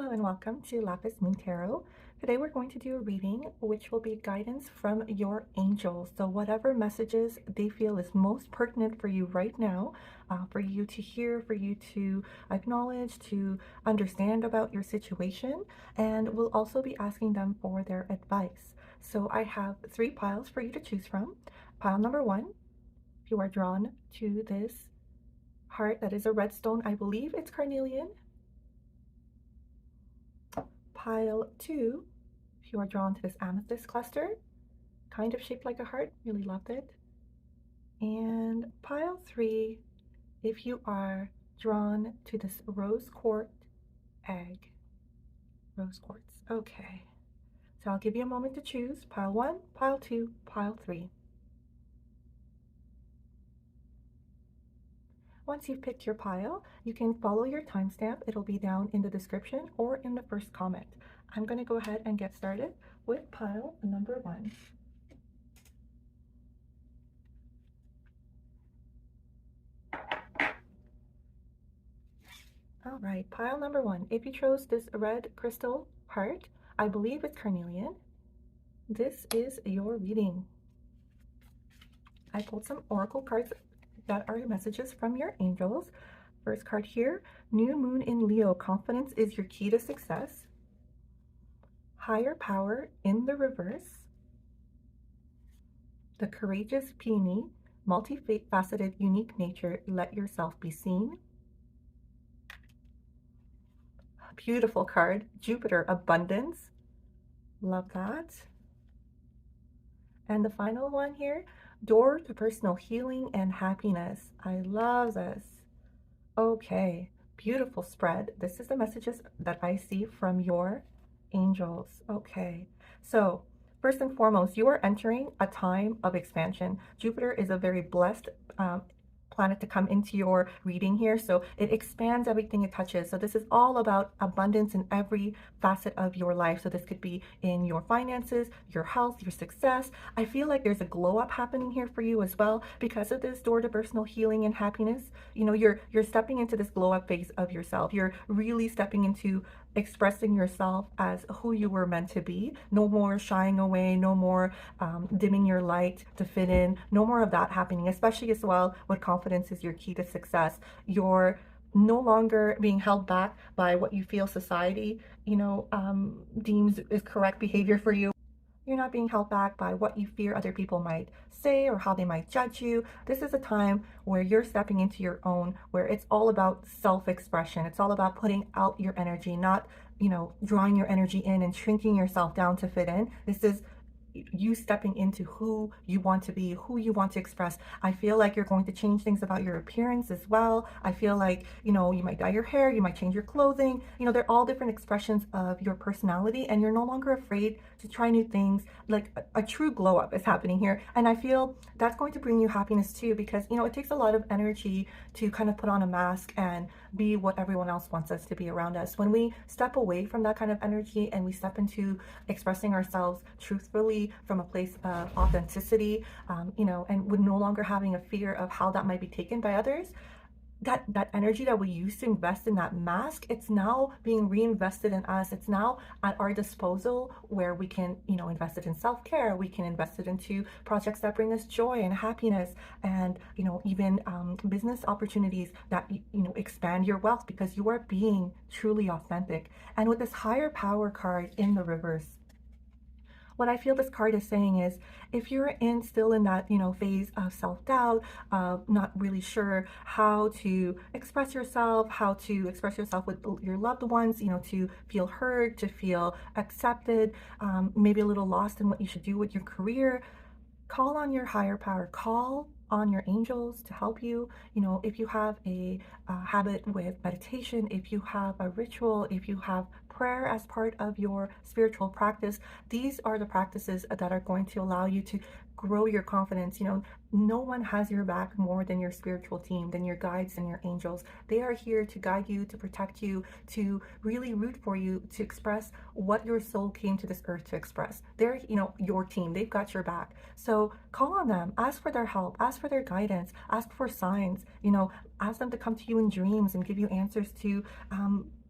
Hello and welcome to Lapis Moon Tarot. Today we're going to do a reading which will be guidance from your angels. So whatever messages they feel is most pertinent for you right now, for you to hear, for you to acknowledge, to understand about your situation. And we'll also be asking them for their advice. So I have 3 piles for you to choose from. Pile number 1, if you are drawn to this heart that is a red stone, I believe it's carnelian. Pile 2, if you are drawn to this amethyst cluster, kind of shaped like a heart, really loved it. And pile 3, if you are drawn to this rose quartz egg. Rose quartz. Okay. So I'll give you a moment to choose. Pile 1, pile 2, pile 3. Once you've picked your pile, you can follow your timestamp. It'll be down in the description or in the first comment. I'm going to go ahead and get started with pile number 1. All right, pile number 1. If you chose this red crystal heart, I believe it's carnelian. This is your reading. I pulled some oracle cards that are messages from your angels. First card here, new moon in Leo. Confidence is your key to success. Higher power in the reverse. The courageous peony, multifaceted, unique nature. Let yourself be seen. Beautiful card, Jupiter, abundance. Love that. And the final one here, door to personal healing and happiness. I love this. Okay, beautiful spread. This is the messages that I see from your angels. Okay, so first and foremost, you are entering a time of expansion. Jupiter is a very blessed planet to come into your reading here, so it expands everything it touches. So this is all about abundance in every facet of your life. So this could be in your finances, your health, your success. I feel like there's a glow up happening here for you as well because of this door to personal healing and happiness. You know, you're stepping into this glow up phase of yourself. You're really stepping into expressing yourself as who you were meant to be. No more shying away, no more dimming your light to fit in, no more of that happening, especially as well with confidence is your key to success. You're no longer being held back by what you feel society, deems is correct behavior for you. You're not being held back by what you fear other people might say or how they might judge you. This is a time where you're stepping into your own, where it's all about self-expression. It's all about putting out your energy, not, drawing your energy in and shrinking yourself down to fit in. This is you stepping into who you want to be, who you want to express. I feel like you're going to change things about your appearance as well. I feel like, you might dye your hair, you might change your clothing. They're all different expressions of your personality, and you're no longer afraid to try new things. Like a true glow up is happening here. And I feel that's going to bring you happiness too, because, it takes a lot of energy to kind of put on a mask and be what everyone else wants us to be around us. When we step away from that kind of energy and we step into expressing ourselves truthfully from a place of authenticity, and with no longer having a fear of how that might be taken by others, that energy that we used to invest in that mask, it's now being reinvested in us. It's now at our disposal where we can, invest it in self-care. We can invest it into projects that bring us joy and happiness, and, even business opportunities that, expand your wealth because you are being truly authentic. And with this higher power card in the reverse, what I feel this card is saying is, if you're still in that, phase of self-doubt, of not really sure how to express yourself, with your loved ones, to feel heard, to feel accepted, maybe a little lost in what you should do with your career, call on your higher power. Call on your angels to help you. If you have a habit with meditation, if you have a ritual, if you have prayer as part of your spiritual practice, these are the practices that are going to allow you to grow your confidence. No one has your back more than your spiritual team, than your guides and your angels. They are here to guide you, to protect you, to really root for you, to express what your soul came to this earth to express. They're, your team. They've got your back. So call on them, ask for their help, ask for their guidance, ask for signs, ask them to come to you in dreams and give you answers to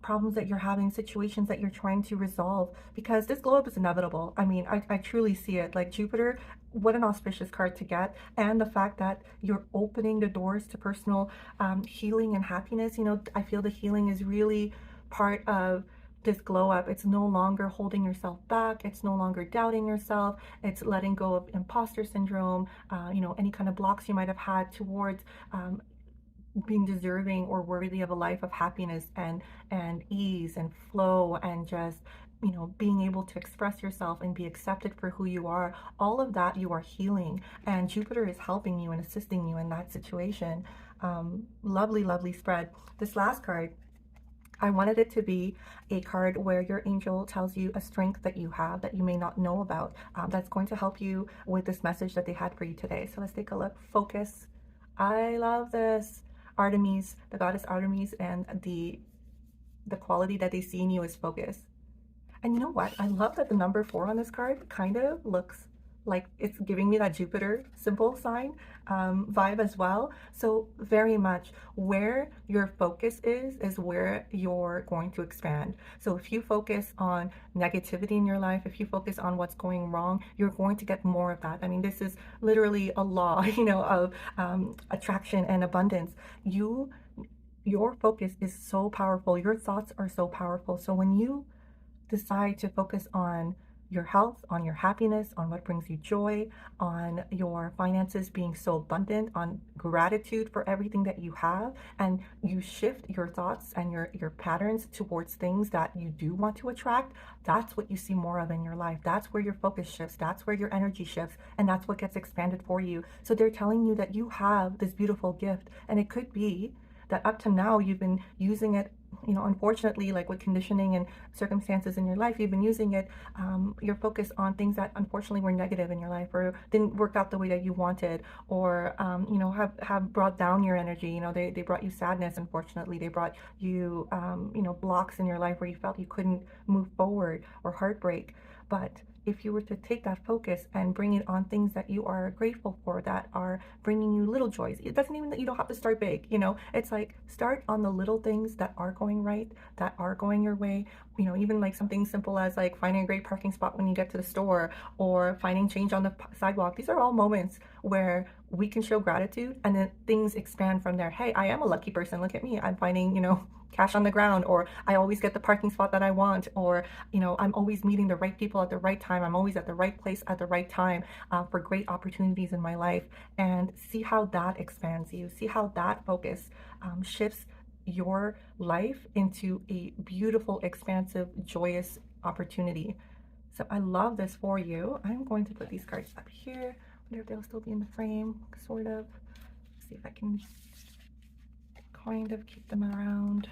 problems that you're having, situations that you're trying to resolve, because this glow up is inevitable. I mean, I truly see it. Like Jupiter, what an auspicious card to get. And the fact that you're opening the doors to personal healing and happiness. You know, I feel the healing is really part of this glow up. It's no longer holding yourself back. It's no longer doubting yourself. It's letting go of imposter syndrome, you know, any kind of blocks you might have had towards being deserving or worthy of a life of happiness and ease and flow, and just, you know, being able to express yourself and be accepted for who you are. All of that you are healing, and Jupiter is helping you and assisting you in that situation. Lovely, lovely spread. This last card, I wanted it to be a card where your angel tells you a strength that you have that you may not know about, that's going to help you with this message that they had for you today. So let's take a look. Focus. I love this. Artemis, the goddess Artemis, and the quality that they see in you is focus. And you know what? I love that the number 4 on this card kind of looks like it's giving me that Jupiter symbol sign vibe as well. So very much where your focus is where you're going to expand. So if you focus on negativity in your life, if you focus on what's going wrong, you're going to get more of that. I mean, this is literally a law, you know, of attraction and abundance. Your focus is so powerful. Your thoughts are so powerful. So when you decide to focus on your health, on your happiness, on what brings you joy, on your finances being so abundant, on gratitude for everything that you have, and you shift your thoughts and your patterns towards things that you do want to attract, that's what you see more of in your life. That's where your focus shifts. That's where your energy shifts, and that's what gets expanded for you. So they're telling you that you have this beautiful gift, and it could be that up to now you've been using it, you know, unfortunately, like with conditioning and circumstances in your life, you've been using it, your focus on things that unfortunately were negative in your life, or didn't work out the way that you wanted, or you know, have brought down your energy. You know, they brought you sadness. Unfortunately, they brought you you know, blocks in your life where you felt you couldn't move forward, or heartbreak. But if you were to take that focus and bring it on things that you are grateful for, that are bringing you little joys, it doesn't even, you don't have to start big, you know, it's like start on the little things that are going right, that are going your way. You know, even like something simple as like finding a great parking spot when you get to the store, or finding change on the sidewalk. These are all moments where we can show gratitude, and then things expand from there. Hey, I am a lucky person. Look at me. I'm finding, you know, cash on the ground, or I always get the parking spot that I want, or, you know, I'm always meeting the right people at the right time. I'm always at the right place at the right time for great opportunities in my life. And see how that expands you. See how that focus shifts your life into a beautiful, expansive, joyous opportunity. So I love this for you. I'm going to put these cards up here. I wonder if they'll still be in the frame, sort of. See if I can kind of keep them around.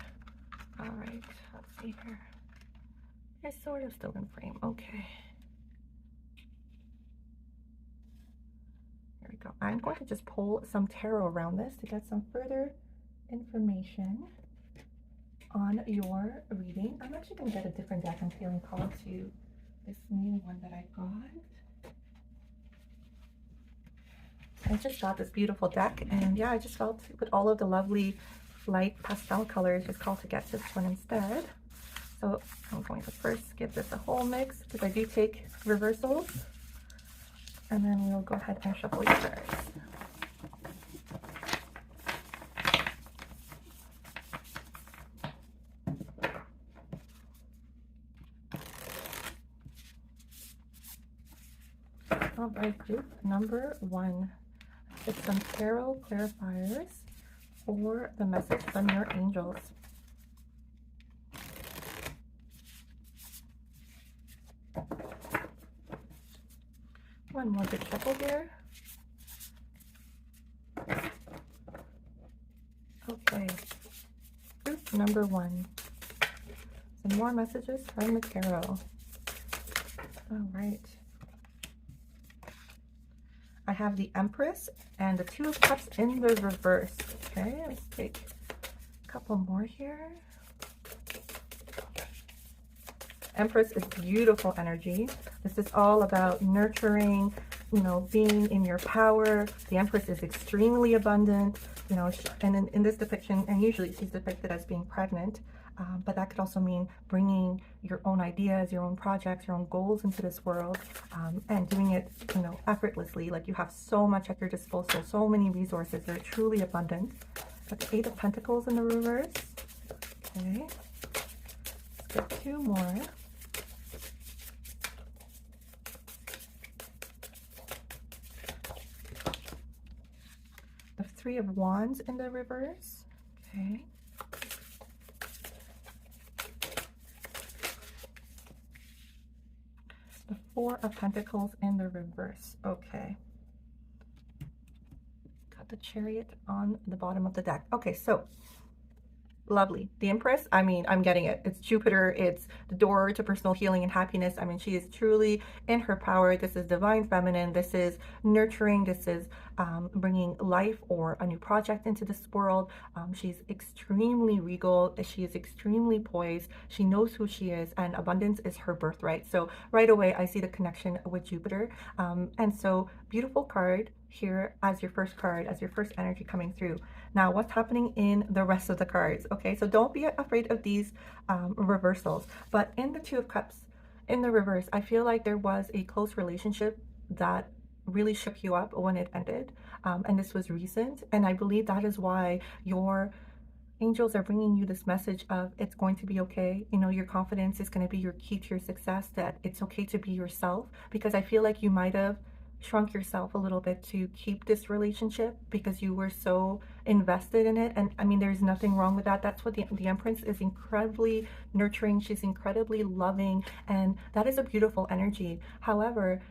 All right, let's see here. They're sort of still in frame. Okay. There we go. I'm going to just pull some tarot around this to get some further information on your reading. I'm actually going to get a different deck. I'm feeling called to this new one that I got. I just got this beautiful deck, and yeah, I just felt with all of the lovely light pastel colors, just called to get this one instead. So I'm going to first give this a whole mix, because I do take reversals, and then we'll go ahead and shuffle your cards. All right, group number 1. It's some tarot clarifiers for the message from your angels. One more good shuffle here. Okay, group number 1. Some more messages from the tarot. All right. I have the Empress and the 2 of Cups in the reverse. Okay, let's take a couple more here. Empress is beautiful energy. This is all about nurturing, you know, being in your power. The Empress is extremely abundant, you know, and in this depiction, and usually she's depicted as being pregnant. but that could also mean bringing your own ideas, your own projects, your own goals into this world, and doing it, effortlessly. Like you have so much at your disposal, so many resources. They're truly abundant. Got the Eight of Pentacles in the reverse. Okay, let's get two more. The Three of Wands in the reverse. Okay. The Four of Pentacles in the reverse. Okay. Got the Chariot on the bottom of the deck. Okay, so lovely. The Empress, I mean, I'm getting it. It's Jupiter. It's the door to personal healing and happiness. I mean, she is truly in her power. This is divine feminine. This is nurturing. This is bringing life or a new project into this world. She's extremely regal. She is extremely poised. She knows who she is, and abundance is her birthright. So right away, I see the connection with Jupiter. And so beautiful card here as your first card, as your first energy coming through. Now, what's happening in the rest of the cards? Okay, so don't be afraid of these reversals. But in the Two of Cups, in the reverse, I feel like there was a close relationship that really shook you up when it ended. And this was recent. And I believe that is why your angels are bringing you this message of it's going to be okay. Your confidence is going to be your key to your success, that it's okay to be yourself, because I feel like you might have shrunk yourself a little bit to keep this relationship because you were so invested in it. And I mean, there's nothing wrong with that. That's what the Empress is, incredibly nurturing. She's incredibly loving, and that is a beautiful energy. However,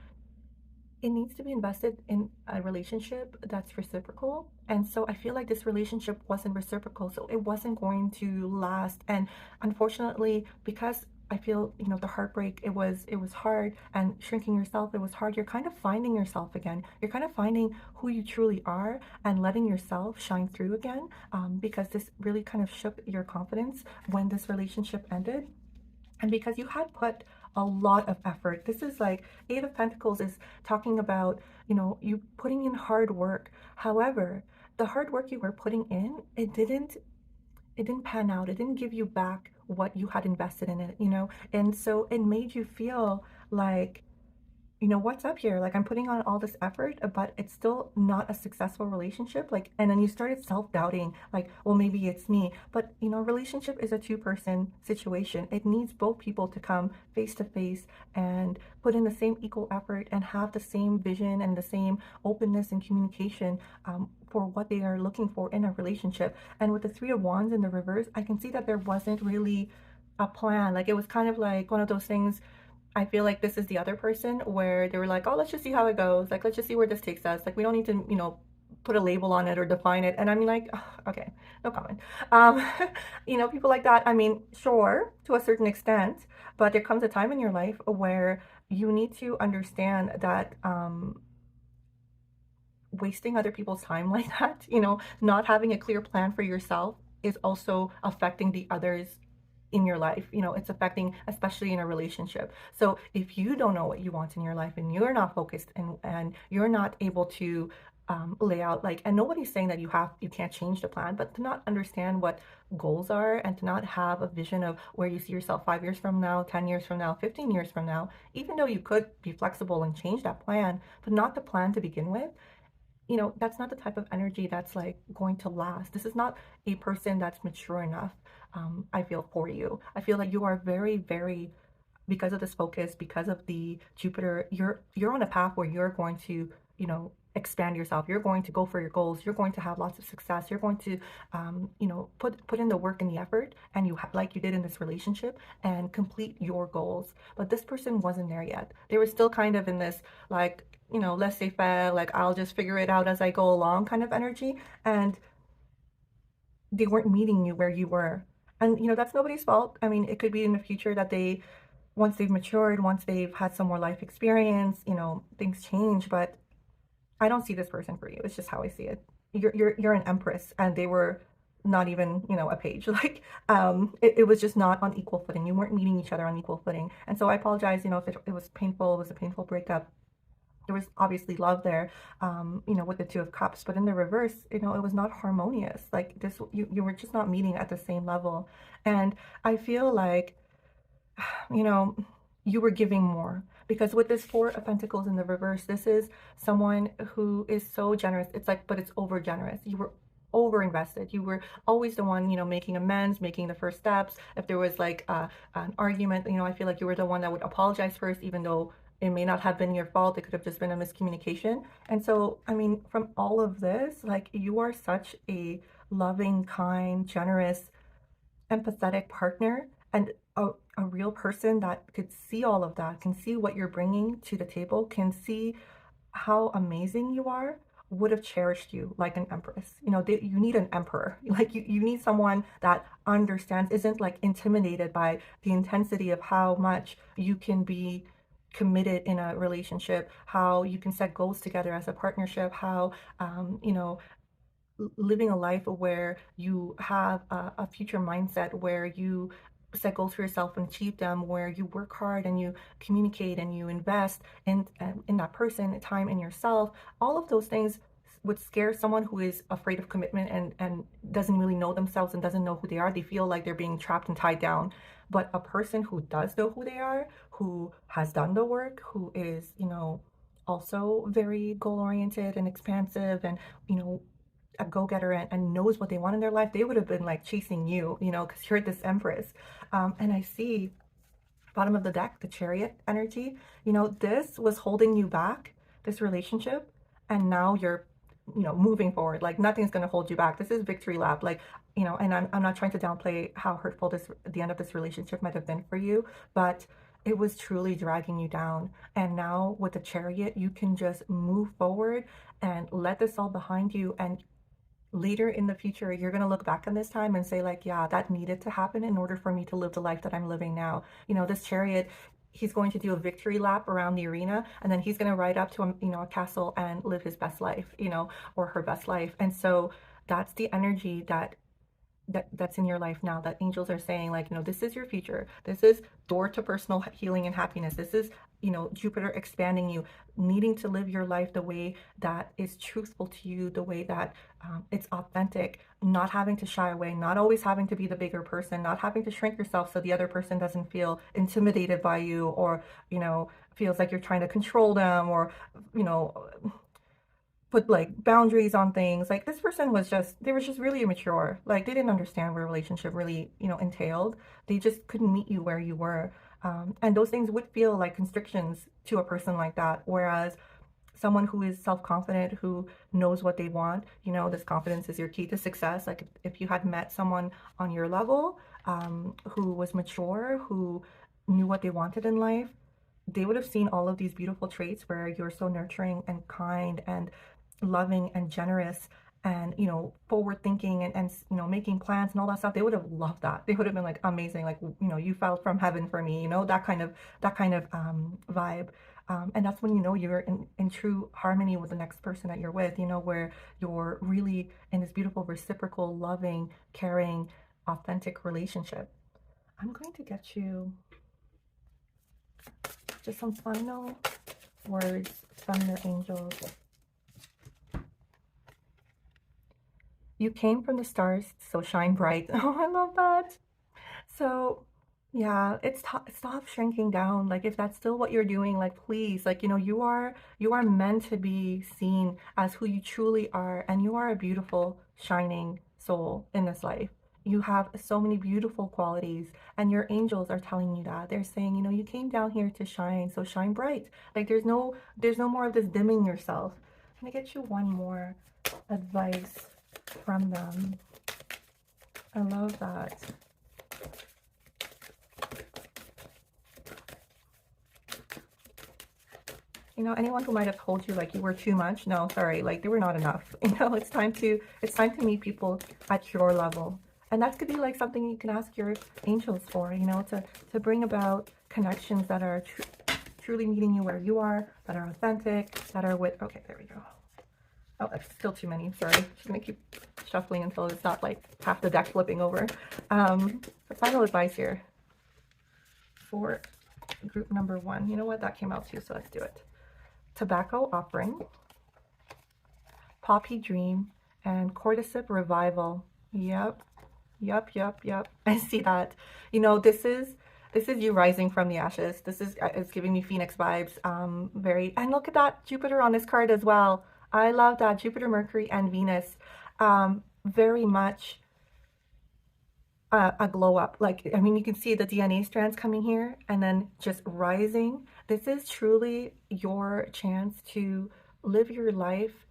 it needs to be invested in a relationship that's reciprocal. And so I feel like this relationship wasn't reciprocal, so it wasn't going to last. And unfortunately, because I feel, the heartbreak, it was hard, and shrinking yourself, it was hard. You're kind of finding yourself again. You're kind of finding who you truly are and letting yourself shine through again, because this really kind of shook your confidence when this relationship ended. And because you had put a lot of effort. This is like Eight of Pentacles is talking about, you putting in hard work. However, the hard work you were putting in, it didn't pan out. It didn't give you back what you had invested in it, And so it made you feel like, what's up here? Like, I'm putting on all this effort, but it's still not a successful relationship. Like, and then you started self-doubting, like, well, maybe it's me. But, a relationship is a two-person situation. It needs both people to come face to face and put in the same equal effort and have the same vision and the same openness and communication for what they are looking for in a relationship. And with the Three of Wands in the reverse, I can see that there wasn't really a plan. Like, it was kind of like one of those things. I feel like this is the other person where they were like, oh, let's just see how it goes. Like, let's just see where this takes us. Like, we don't need to, put a label on it or define it. And I mean, like, okay, no comment. People like that, I mean, sure, to a certain extent, but there comes a time in your life where you need to understand that wasting other people's time like that, not having a clear plan for yourself is also affecting the others in your life. It's affecting, especially in a relationship. So if you don't know what you want in your life and you're not focused and you're not able to lay out, like, and nobody's saying that you can't change the plan, but to not understand what goals are and to not have a vision of where you see yourself 5 years from now, 10 years from now, 15 years from now, even though you could be flexible and change that plan, but not the plan to begin with, that's not the type of energy that's like going to last. This is not a person that's mature enough, I feel, for you. I feel like you are very, very, because of this focus, because of the Jupiter, you're on a path where you're going to, expand yourself. You're going to go for your goals. You're going to have lots of success. You're going to, put in the work and the effort, and like you did in this relationship, and complete your goals. But this person wasn't there yet. They were still kind of in this, like, laissez-faire, like, I'll just figure it out as I go along kind of energy. And they weren't meeting you where you were. And, that's nobody's fault. I mean, it could be in the future that once they've matured, once they've had some more life experience, things change. But I don't see this person for you. It's just how I see it. You're an Empress, and they were not even, a page. Like, it was just not on equal footing. You weren't meeting each other on equal footing. And so I apologize, if it was painful, it was a painful breakup. there was obviously love there, with the Two of Cups, but in the reverse, it was not harmonious. Like this, you were just not meeting at the same level. And I feel like, you know, you were giving more, because with this Four of Pentacles in the reverse, this is someone who is so generous. It's like, but it's over generous. You were over invested. You were always the one, making amends, making the first steps. If there was like an argument, I feel like you were the one that would apologize first, even though it may not have been your fault. It could have just been a miscommunication. And so, I mean, from all of this, like, you are such a loving, kind, generous, empathetic partner, and a real person that could see all of that, can see what you're bringing to the table, can see how amazing you are, would have cherished you like an empress. You need an emperor. Like, you need someone that understands, isn't like intimidated by the intensity of how much you can be committed in a relationship, how you can set goals together as a partnership, how, living a life where you have a future mindset, where you set goals for yourself and achieve them, where you work hard and you communicate and you invest in that person, time in yourself. All of those things would scare someone who is afraid of commitment and doesn't really know themselves and doesn't know who they are. They feel like they're being trapped and tied down. But a person who does know who they are, who has done the work, who is, also very goal oriented and expansive, and, a go-getter, and knows what they want in their life, they would have been like chasing you, because you're this empress. And I see bottom of the deck, the Chariot energy. This was holding you back, this relationship, and now you're, moving forward. Like, nothing's going to hold you back. This is victory lap. Like, and I'm not trying to downplay how hurtful the end of this relationship might have been for you, but it was truly dragging you down. And now with the Chariot, you can just move forward and let this all behind you. And later in the future, you're going to look back on this time and say, like, yeah, that needed to happen in order for me to live the life that I'm living now. This Chariot, he's going to do a victory lap around the arena, and then he's going to ride up to a castle and live his best life, or her best life. And so that's the energy that's in your life now, that angels are saying, like, this is your future. This is door to personal healing and happiness. This is, Jupiter expanding you, needing to live your life the way that is truthful to you, the way that it's authentic, not having to shy away, not always having to be the bigger person, not having to shrink yourself so the other person doesn't feel intimidated by you, or, feels like you're trying to control them, or, put like boundaries on things. Like, this person they were just really immature. Like, they didn't understand what a relationship really, entailed. They just couldn't meet you where you were. And those things would feel like constrictions to a person like that. Whereas someone who is self-confident, who knows what they want, this confidence is your key to success. Like, if you had met someone on your level, who was mature, who knew what they wanted in life, they would have seen all of these beautiful traits where you're so nurturing and kind and loving and generous, and forward thinking, and making plans and all that stuff. They would have loved that. They would have been like, amazing, like, you fell from heaven for me, that kind of vibe. And that's when you're in true harmony with the next person that you're with, where you're really in this beautiful, reciprocal, loving, caring, authentic relationship. I'm going to get you just some final words from your angels. You came from the stars, so shine bright. Oh, I love that. So, yeah, stop shrinking down. Like, if that's still what you're doing, like, please, like, you are meant to be seen as who you truly are, and you are a beautiful, shining soul in this life. You have so many beautiful qualities, and your angels are telling you that. They're saying, you came down here to shine, so shine bright. Like, there's no more of this dimming yourself. I'm gonna get you one more advice from them. I love that. Anyone who might have told you like you were too much, no, sorry, like, they were not enough. It's time to meet people at your level. And that could be like something you can ask your angels for, to bring about connections that are truly meeting you where you are, that are authentic, that are with, okay, there we go. Oh, that's still too many, sorry. Just gonna keep shuffling until it's not like half the deck flipping over. The final advice here for group number 1. You know what, that came out too, so let's do it. tobacco offering, poppy dream, and cordyceps revival. Yep. Yep. I see that. You know, this is you rising from the ashes. This is it's giving me Phoenix vibes. Very, and look at that Jupiter on this card as well. I love that Jupiter, Mercury, and Venus. Very much a glow up. Like, I mean, you can see the DNA strands coming here and then just rising. This is truly your chance to live your life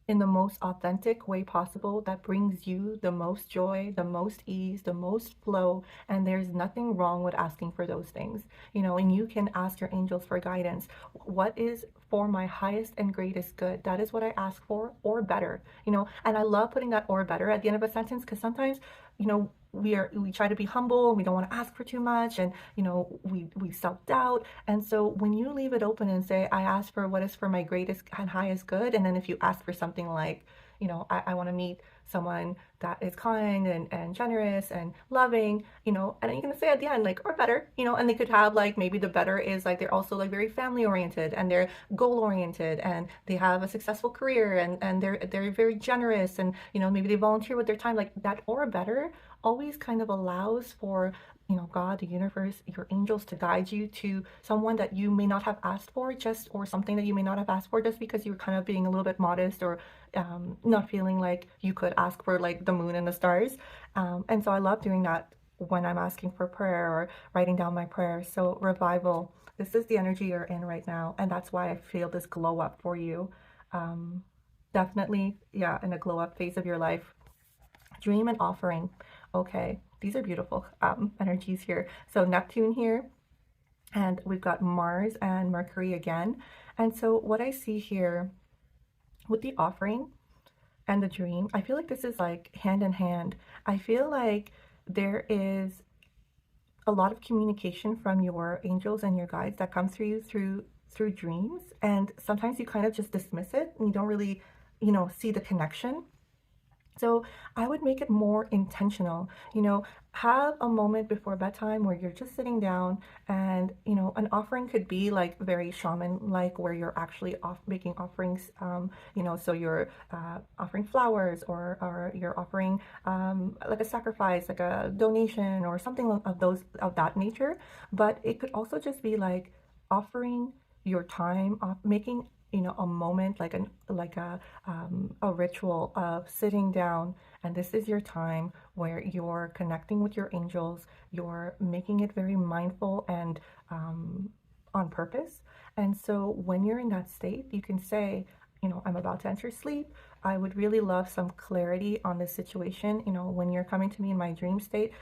in the most authentic way possible that brings you the most joy, the most ease, the most flow. And there's nothing wrong with asking for those things, you know, and you can ask your angels for guidance. What is for my highest and greatest good? That is what I ask for, or better, you know. And I love putting that or better at the end of a sentence, because sometimes, you know, we try to be humble, we don't want to ask for too much, and you know, we self-doubt. And so when you leave it open and say, I ask for what is for my greatest and highest good, and then if you ask for something like, you know, I want to meet someone that is kind and generous and loving, you know, and then you can say at the end, like, or better, you know, and they could have like, maybe the better is like, they're also like very family oriented and they're goal oriented and they have a successful career and they're very generous, and you know, maybe they volunteer with their time. Like that or better always kind of allows for, you know, God, the universe, your angels to guide you to someone that you may not have asked for, just, or something that you may not have asked for, just because you're kind of being a little bit modest, or not feeling like you could ask for like the moon and the stars. And so I love doing that when I'm asking for prayer or writing down my prayers. So revival, this is the energy you're in right now, and that's why I feel this glow up for you. Um, Definitely, yeah, in a glow up phase of your life. Dream and offering. Okay, these are beautiful energies here. So Neptune here, and we've got Mars and Mercury again. And so what I see here with the offering and the dream, I feel like this is like hand in hand. I feel like there is a lot of communication from your angels and your guides that comes through you through dreams, and sometimes you kind of just dismiss it and you don't really, you know, see the connection. So I would make it more intentional. You know, have a moment before bedtime where you're just sitting down, and, you know, an offering could be like very shaman-like, where you're actually making offerings, you know, so you're offering flowers, or you're offering like a sacrifice, like a donation or something of that nature. But it could also just be like offering your time, making, you know, a moment, like a ritual of sitting down, and this is your time where you're connecting with your angels. You're making it very mindful and on purpose. And so when you're in that state, you can say, you know, I'm about to enter sleep. I would really love some clarity on this situation. You know, when you're coming to me in my dream state,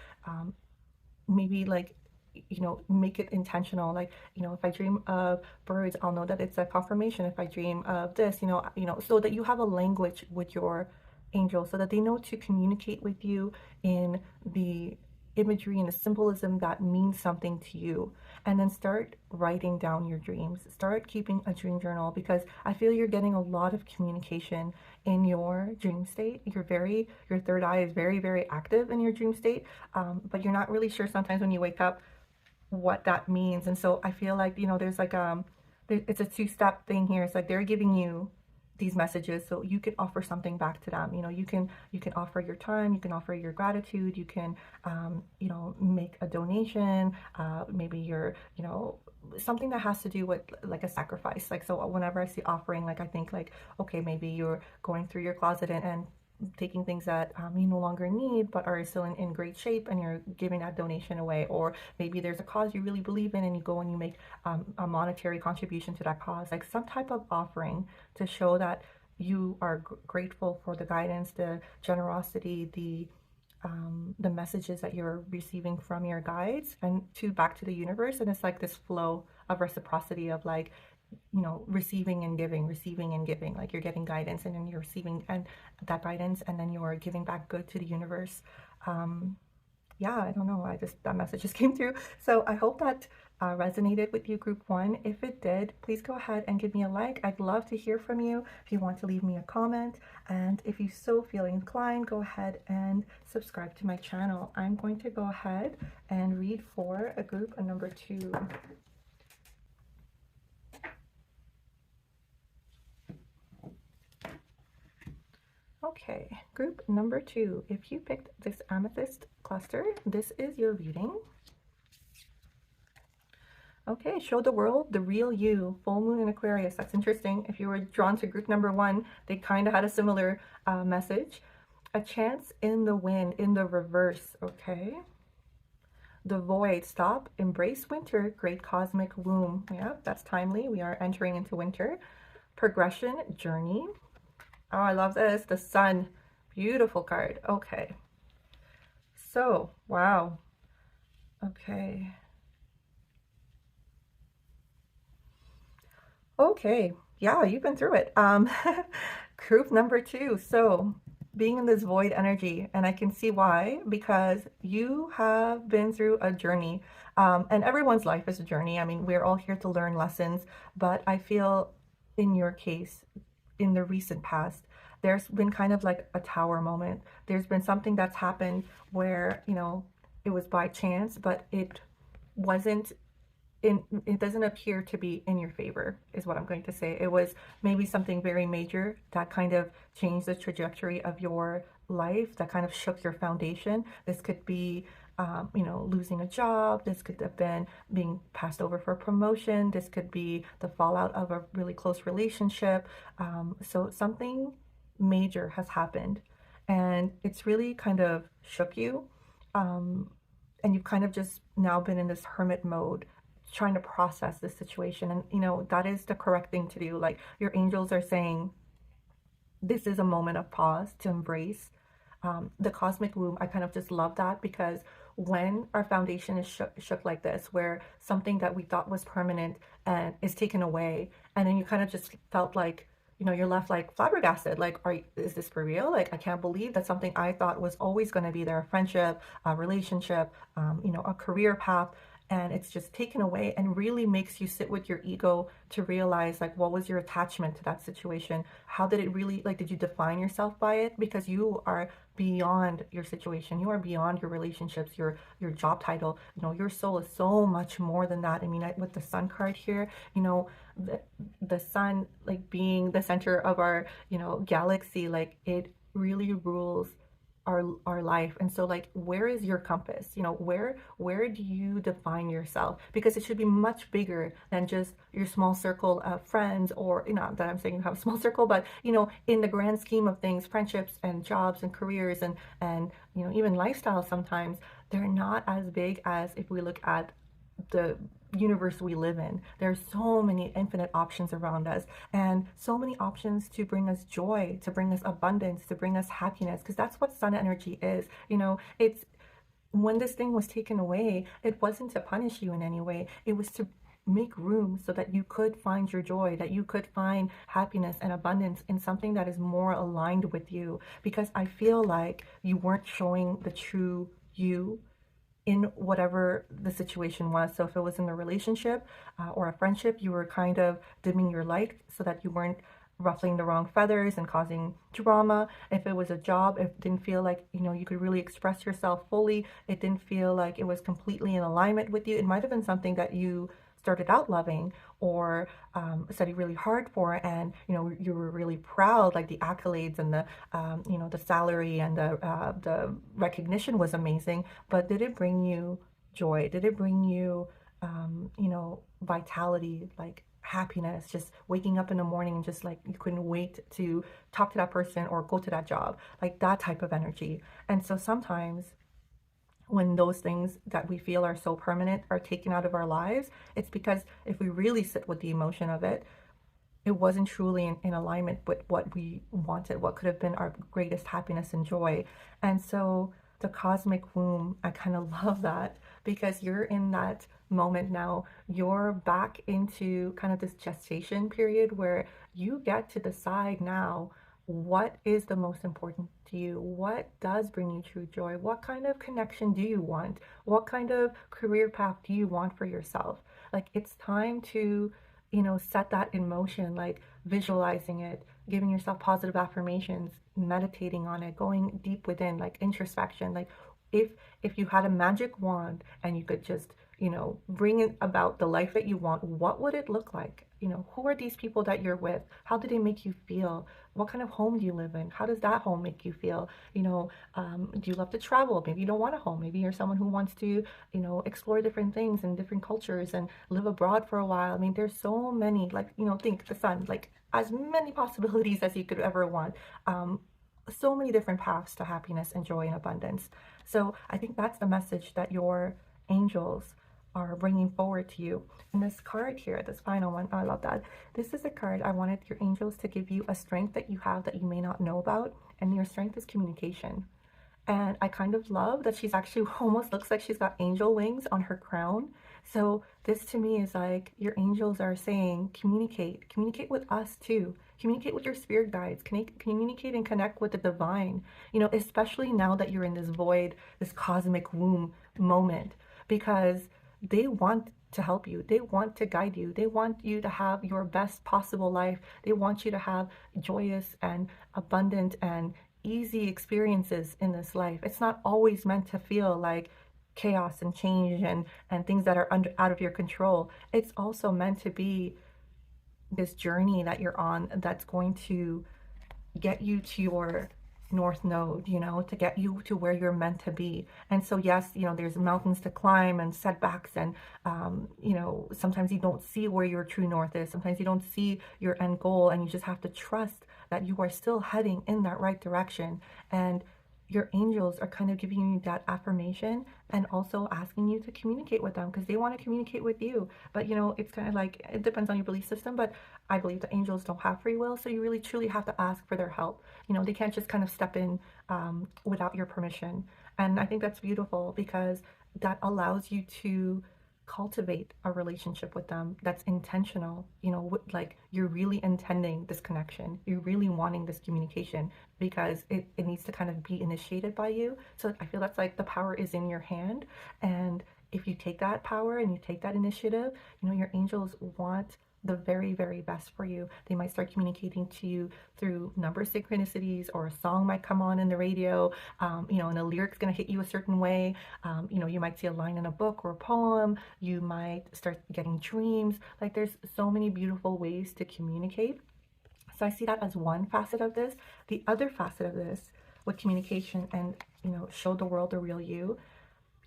maybe like, you know, make it intentional. Like, you know, if I dream of birds, I'll know that it's a confirmation. If I dream of this, you know, so that you have a language with your angels, so that they know to communicate with you in the imagery and the symbolism that means something to you. And then start writing down your dreams. Start keeping a dream journal, because I feel you're getting a lot of communication in your dream state. Your third eye is very, very active in your dream state, but you're not really sure sometimes when you wake up what that means. And so I feel like, you know, there's like it's a two-step thing here. It's like they're giving you these messages, so you can offer something back to them. You know, you can offer your time, you can offer your gratitude, you can you know, make a donation, maybe you're, you know, something that has to do with like a sacrifice. Like, so whenever I see offering, like I think like, okay, maybe you're going through your closet and taking things that you no longer need but are still in great shape, and you're giving that donation away. Or maybe there's a cause you really believe in and you go and you make a monetary contribution to that cause, like some type of offering to show that you are grateful for the guidance, the generosity, the messages that you're receiving from your guides, and to back to the universe. And it's like this flow of reciprocity of like, you know, receiving and giving, like you're getting guidance and then you're receiving and that guidance, and then you're giving back good to the universe. Yeah, I don't know, that message just came through. So I hope that resonated with you, group one. If it did, please go ahead and give me a like. I'd love to hear from you if you want to leave me a comment, and if you so feel inclined, go ahead and subscribe to my channel. I'm going to go ahead and read for a group number two. Okay, group number 2. If you picked this amethyst cluster, this is your reading. Okay, show the world the real you, full moon in Aquarius. That's interesting. If you were drawn to group number 1, they kind of had a similar message. A chance in the wind, in the reverse, okay? The void, stop, embrace winter, great cosmic womb. Yeah, that's timely. We are entering into winter. Progression, journey. Oh, I love this. The sun, beautiful card. Okay. So, wow. Okay. Okay. Yeah, you've been through it. Group number 2. So, being in this void energy, and I can see why, because you have been through a journey. And everyone's life is a journey. I mean, we're all here to learn lessons, but I feel in your case, in the recent past, there's been kind of like a tower moment. There's been something that's happened where, it was by chance, but wasn't it doesn't appear to be in your favor, is what I'm going to say. It was maybe something very major that kind of changed the trajectory of your life, that kind of shook your foundation. This could be losing a job. This could have been being passed over for a promotion. This could be the fallout of a really close relationship. So something major has happened, and it's really kind of shook you. And you've kind of just now been in this hermit mode, trying to process this situation. And that is the correct thing to do. Like, your angels are saying this is a moment of pause to embrace the cosmic womb. I kind of just love that, because when our foundation is shook like this, where something that we thought was permanent and is taken away, and then you kind of just felt like, you're left like flabbergasted, like, is this for real? Like, I can't believe that something I thought was always going to be there, a friendship, a relationship, a career path, and it's just taken away, and really makes you sit with your ego to realize, like, what was your attachment to that situation? How did it really, like, did you define yourself by it? Because you are beyond your situation. You are beyond your relationships, your job title. Your soul is so much more than that. I mean, with the sun card here, the, the sun, like, being the center of our, galaxy, like, it really rules our life. And so, like, where is your compass? Where do you define yourself? Because it should be much bigger than just your small circle of friends, or not that I'm saying you have a small circle, but in the grand scheme of things, friendships and jobs and careers and even lifestyles, sometimes they're not as big as if we look at the universe we live in. There's so many infinite options around us, and so many options to bring us joy, to bring us abundance, to bring us happiness, because that's what sun energy is. It's, when this thing was taken away, it wasn't to punish you in any way. It was to make room so that you could find your joy, that you could find happiness and abundance in something that is more aligned with you. Because I feel like you weren't showing the true you in whatever the situation was. So if it was in a relationship or a friendship, you were kind of dimming your light so that you weren't ruffling the wrong feathers and causing drama. If it was a job, it didn't feel like you could really express yourself fully. It didn't feel like it was completely in alignment with you. It might have been something that you started out loving, or studied really hard for, and you were really proud, like the accolades and the salary and the recognition was amazing. But did it bring you joy? Did it bring you vitality, like happiness, just waking up in the morning and just like you couldn't wait to talk to that person or go to that job, like that type of energy? And so sometimes when those things that we feel are so permanent are taken out of our lives, it's because if we really sit with the emotion of it, it wasn't truly in alignment with what we wanted, what could have been our greatest happiness and joy. And so the cosmic womb, I kind of love that, because you're in that moment now. You're back into kind of this gestation period where you get to decide now, what is the most important to you? What does bring you true joy? What kind of connection do you want? What kind of career path do you want for yourself? Like, it's time to set that in motion, like visualizing it, giving yourself positive affirmations, meditating on it, going deep within, like introspection. Like, if you had a magic wand and you could just bring about the life that you want, what would it look like? Who are these people that you're with? How do they make you feel? What kind of home do you live in? How does that home make you feel? Do you love to travel? Maybe you don't want a home. Maybe you're someone who wants to, explore different things and different cultures and live abroad for a while. I mean, there's so many, like, think the sun, like as many possibilities as you could ever want. So many different paths to happiness and joy and abundance. So I think that's the message that your angels are bringing forward to you. And this card here, this final one, oh, I love that. This is a card I wanted your angels to give you a strength that you have that you may not know about. And your strength is communication. And I kind of love that she's actually almost looks like she's got angel wings on her crown. So this to me is like your angels are saying, communicate with us too. Communicate with your spirit guides, communicate and connect with the divine, especially now that you're in this void, this cosmic womb moment, because they want to help you. They want to guide you. They want you to have your best possible life. They want you to have joyous and abundant and easy experiences in this life. It's not always meant to feel like chaos and change and things that are out of your control. It's also meant to be this journey that you're on that's going to get you to your north node, to get you to where you're meant to be. And so yes, there's mountains to climb and setbacks, and sometimes you don't see where your true north is. Sometimes you don't see your end goal, and you just have to trust that you are still heading in that right direction. And your angels are kind of giving you that affirmation and also asking you to communicate with them because they want to communicate with you. But it's kind of like, it depends on your belief system, but I believe the angels don't have free will, so you really truly have to ask for their help. They can't just kind of step in without your permission. And I think that's beautiful because that allows you to cultivate a relationship with them that's intentional. Like you're really intending this connection, you're really wanting this communication, because it needs to kind of be initiated by you. So I feel that's like the power is in your hand, and if you take that power and you take that initiative, your angels want the very, very best for you. They might start communicating to you through number synchronicities, or a song might come on in the radio, and the lyric's going to hit you a certain way. You might see a line in a book or a poem. You might start getting dreams. Like there's so many beautiful ways to communicate. So I see that as one facet of this. The other facet of this with communication and, show the world the real you.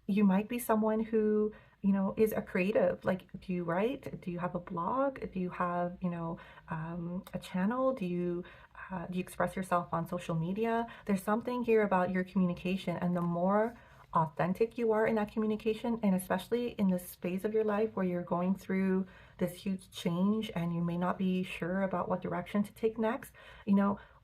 You might be someone who, is a creative. Like, do you write? Do you have a blog? Do you have, a channel? Do you express yourself on social media? There's something here about your communication, and the more authentic you are in that communication, and especially in this phase of your life where you're going through this huge change and you may not be sure about what direction to take next,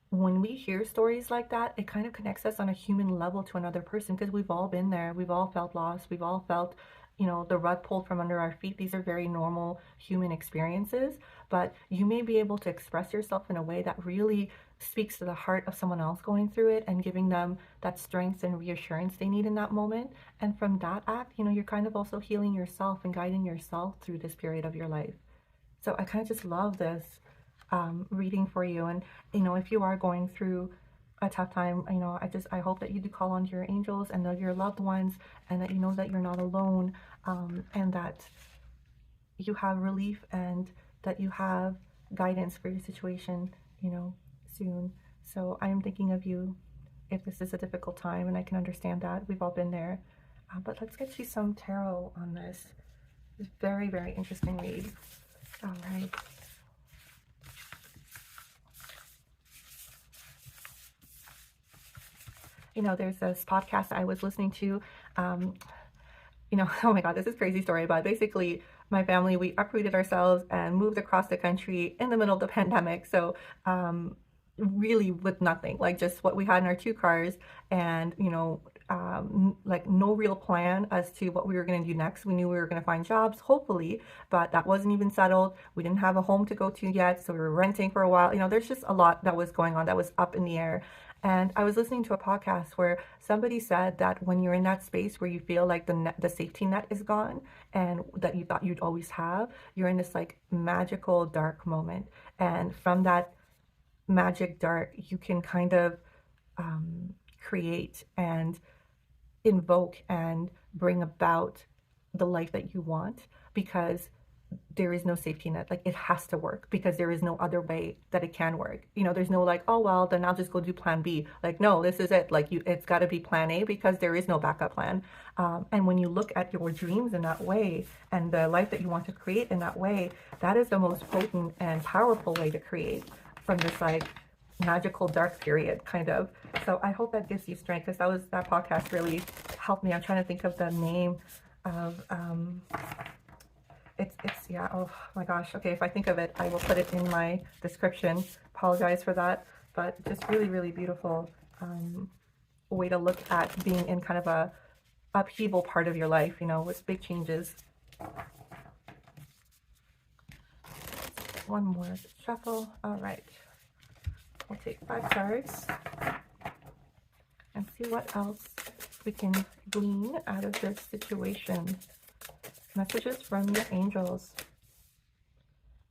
when we hear stories like that, it kind of connects us on a human level to another person, because we've all been there. We've all felt lost. We've all felt, the rug pulled from under our feet. These are very normal human experiences, but you may be able to express yourself in a way that really speaks to the heart of someone else going through it, and giving them that strength and reassurance they need in that moment. And from that act, you're kind of also healing yourself and guiding yourself through this period of your life. So I kind of just love this reading for you. And, if you are going through a tough time, I hope that you do call on your angels and your loved ones, and that you know that you're not alone, and that you have relief, and that you have guidance for your situation, soon. So I am thinking of you if this is a difficult time, and I can understand that. We've all been there. But let's get you some tarot on this. It's very, very interesting read. All right. There's this podcast I was listening to, oh my God, this is a crazy story, but basically my family, we uprooted ourselves and moved across the country in the middle of the pandemic. So, really with nothing, like just what we had in our two cars, and, like no real plan as to what we were going to do next. We knew we were going to find jobs, hopefully, but that wasn't even settled. We didn't have a home to go to yet, so we were renting for a while. There's just a lot that was going on that was up in the air. And I was listening to a podcast where somebody said that when you're in that space where you feel like the safety net is gone, and that you thought you'd always have, you're in this like magical dark moment. And from that magic dark, you can kind of create and invoke and bring about the life that you want, because there is no safety net. Like, it has to work because there is no other way that it can work. There's no like, oh well, then I'll just go do plan B. Like, no, this is it. Like, it's got to be plan A, because there is no backup plan. And when you look at your dreams in that way, and the life that you want to create in that way, that is the most potent and powerful way to create from this like magical dark period, kind of. So I hope that gives you strength, because that podcast really helped me. I'm trying to think of the name of it's yeah, oh my gosh. Okay, if I think of it, I will put it in my description. Apologize for that, but just really, really beautiful way to look at being in kind of a upheaval part of your life, with big changes. One more shuffle. All right, we'll take 5 cards and see what else we can glean out of this situation. Messages from your angels.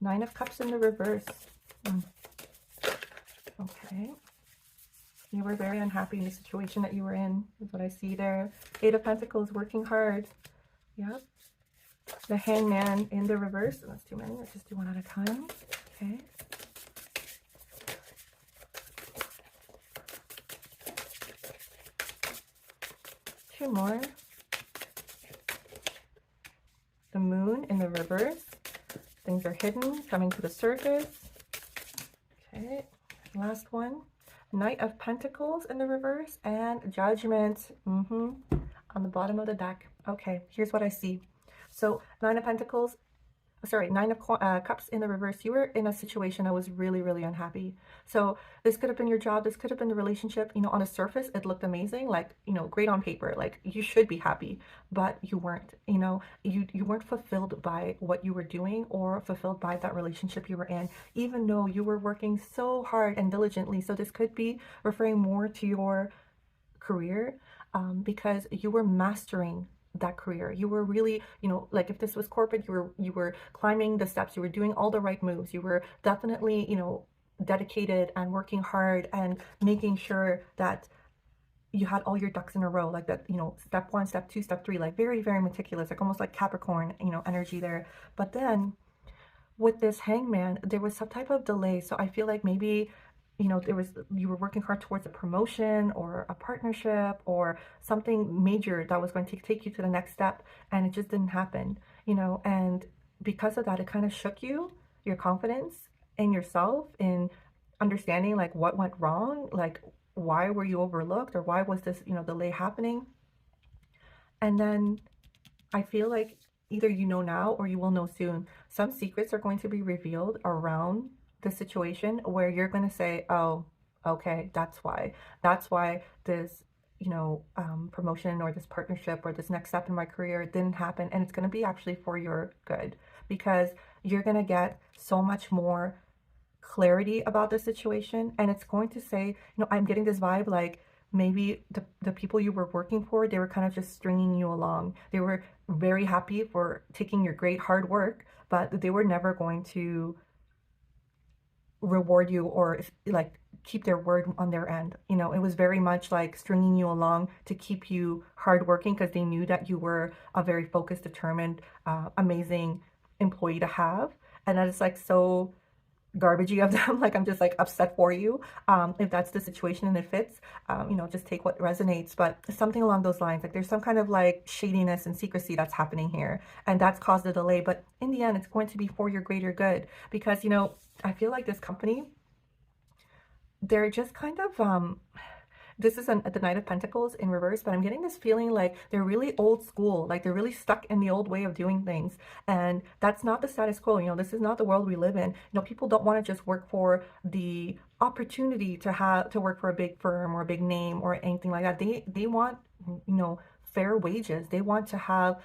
9 of Cups in the reverse. Okay. You were very unhappy in the situation that you were in, is what I see there. 8 of Pentacles, working hard. Yep. The Hangman in the reverse. That's too many. Let's just do one at a time. Okay. Two more. The Moon in the reverse. Things are hidden, coming to the surface. Okay, last one. Knight of Pentacles in the reverse, and Judgment on the bottom of the deck. Okay, here's what I see. So 9 of Pentacles, sorry, 9 of Cups in the reverse. You were in a situation that was really, really unhappy. So this could have been your job. This could have been the relationship. On the surface, it looked amazing. Like, great on paper. Like, you should be happy, but you weren't. You weren't fulfilled by what you were doing, or fulfilled by that relationship you were in, even though you were working so hard and diligently. So this could be referring more to your career, because you were mastering that career. You were really, like, if this was corporate, you were climbing the steps, you were doing all the right moves, you were definitely, dedicated and working hard and making sure that you had all your ducks in a row, like that, step 1, step 2, step 3, like very, very meticulous, like almost like Capricorn, energy there. But then with this Hangman, there was some type of delay. So I feel like maybe you were working hard towards a promotion or a partnership or something major that was going to take you to the next step, and it just didn't happen, and because of that, it kind of shook your confidence in yourself, in understanding like what went wrong, like why were you overlooked, or why was this, delay happening. And then I feel like either now or you will know soon, some secrets are going to be revealed around the situation, where you're going to say, oh, okay, that's why this, promotion or this partnership or this next step in my career didn't happen. And it's going to be actually for your good, because you're going to get so much more clarity about the situation. And it's going to say, I'm getting this vibe like maybe the people you were working for, they were kind of just stringing you along. They were very happy for taking your great hard work, but they were never going to reward you or like keep their word on their end. It was very much like stringing you along to keep you hardworking, because they knew that you were a very focused, determined, amazing employee to have. And that is like so garbagey of them. Like, I'm just like upset for you. If that's the situation and it fits, just take what resonates. But something along those lines, like there's some kind of like shadiness and secrecy that's happening here, and that's caused a delay. But in the end, it's going to be for your greater good, because I feel like this company, they're just kind of this is the Knight of Pentacles in reverse, but I'm getting this feeling like they're really old school, like they're really stuck in the old way of doing things. And that's not the status quo. This is not the world we live in. People don't want to just work for the opportunity to work for a big firm or a big name or anything like that. They want, fair wages. They want to have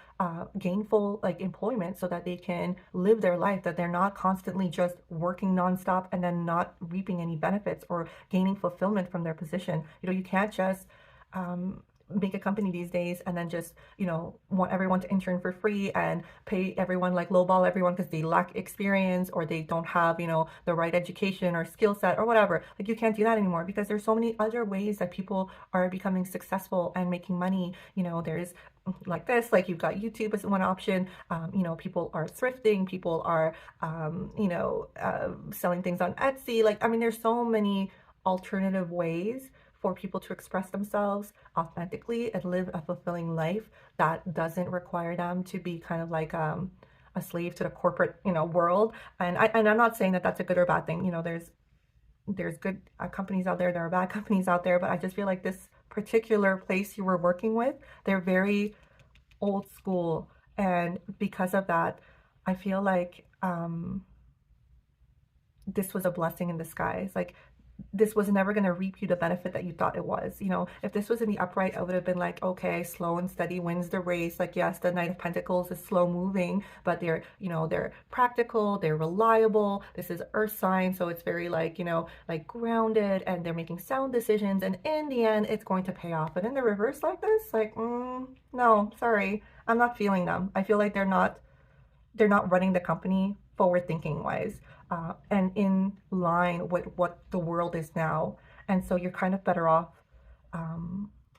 gainful like employment, so that they can live their life, that they're not constantly just working nonstop and then not reaping any benefits or gaining fulfillment from their position. You can't just make a company these days and then just, want everyone to intern for free and pay everyone, like lowball everyone because they lack experience or they don't have, the right education or skill set or whatever. Like you can't do that anymore because there's so many other ways that people are becoming successful and making money. There's like this, like you've got YouTube as one option. People are thrifting, people are, selling things on Etsy. Like, I mean, there's so many alternative ways for people to express themselves authentically and live a fulfilling life that doesn't require them to be kind of like a slave to the corporate, world. And I'm not saying that that's a good or bad thing. There's good companies out there, there are bad companies out there, but I just feel like this particular place you were working with, they're very old school, and because of that, I feel like this was a blessing in disguise. Like this was never going to reap you the benefit that you thought it was. If this was in the upright, I would have been like, okay, slow and steady wins the race. Like, yes, the Knight of Pentacles is slow moving, but they're practical, they're reliable. This is earth sign, so it's very like, like grounded, and they're making sound decisions, and in the end it's going to pay off. But in the reverse like this, like, no, sorry, I'm not feeling them. I feel like they're not running the company forward thinking wise, and in line with what the world is now. And so you're kind of better off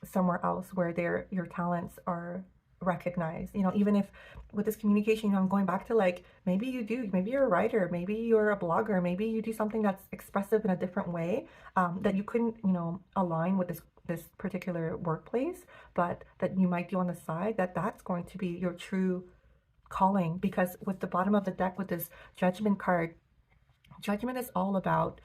somewhere else where your talents are recognized. Even if with this communication, I'm going back to like, maybe you're a writer, maybe you're a blogger, maybe you do something that's expressive in a different way, that you couldn't, align with this particular workplace, but that you might do on the side, that's going to be your true calling. Because with the bottom of the deck with this Judgment card, Judgment is all about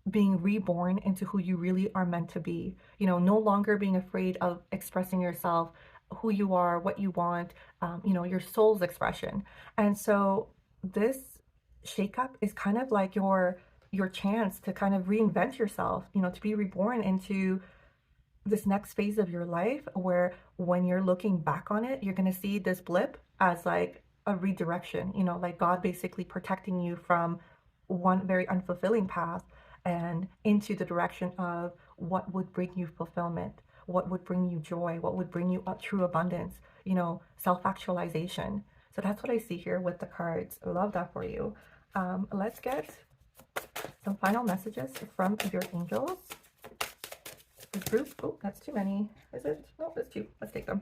being reborn into who you really are meant to be. No longer being afraid of expressing yourself, who you are, what you want, your soul's expression. And so this shakeup is kind of like your chance to kind of reinvent yourself, to be reborn into this next phase of your life, where when you're looking back on it, you're going to see this blip as like a redirection, like God basically protecting you from one very unfulfilling path and into the direction of what would bring you fulfillment, what would bring you joy, what would bring you true abundance, self-actualization. So that's what I see here with the cards. I love that for you. Let's get some final messages from your angels. The group. Oh, that's too many. Is it? No, that's two. Let's take them.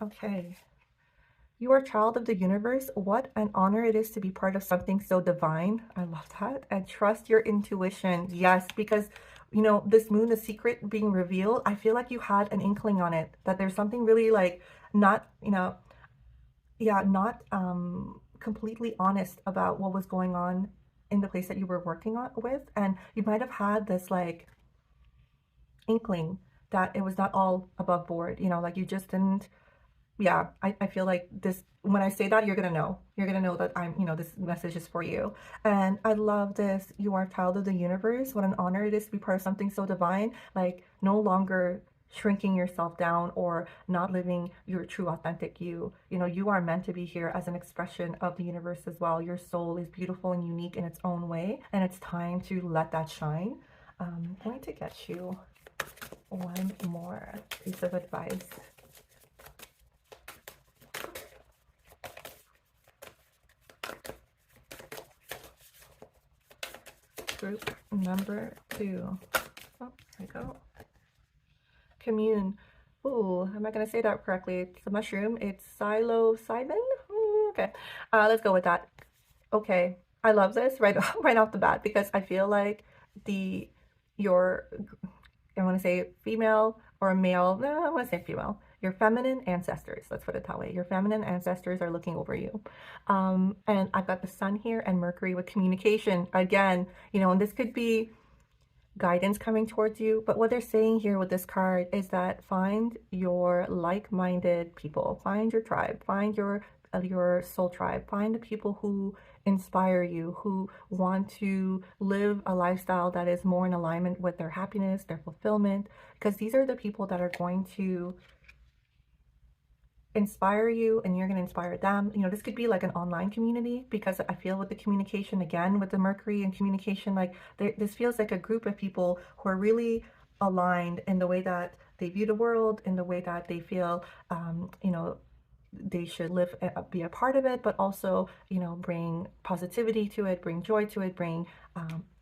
Okay. You are a child of the universe. What an honor it is to be part of something so divine. I love that. And trust your intuition. Yes, because, this moon, the secret being revealed, I feel like you had an inkling on it, that there's something really like not, not completely honest about what was going on in the place that you were working with. And you might have had this like inkling that it was not all above board, like you just didn't. Yeah, I feel like this, when I say that, you're gonna know that this message is for you. And I love this. You are a child of the universe. What an honor it is to be part of something so divine. Like no longer shrinking yourself down or not living your true authentic you. You are meant to be here as an expression of the universe as well. Your soul is beautiful and unique in its own way, and it's time to let that shine. I'm going to get you one more piece of advice. Group number 2. Oh, there we go. Commune. Ooh, am I going to say that correctly? It's a mushroom. It's psilocybin. Okay, let's go with that. Okay, I love this right off the bat, because I feel like your I want to say female or male. No, I want to say female. Your feminine ancestors, let's put it that way. Your feminine ancestors are looking over you. And I've got the sun here and Mercury with communication. Again, and this could be guidance coming towards you. But what they're saying here with this card is that find your like-minded people. Find your tribe. Find your soul tribe. Find the people who inspire you, who want to live a lifestyle that is more in alignment with their happiness, their fulfillment, because these are the people that are going to inspire you and you're going to inspire them. This could be like an online community, because I feel with the communication, again, with the Mercury and communication, like this feels like a group of people who are really aligned in the way that they view the world, in the way that they feel, you know, they should live, be a part of it, but also, you know, bring positivity to it, bring joy to it, bring,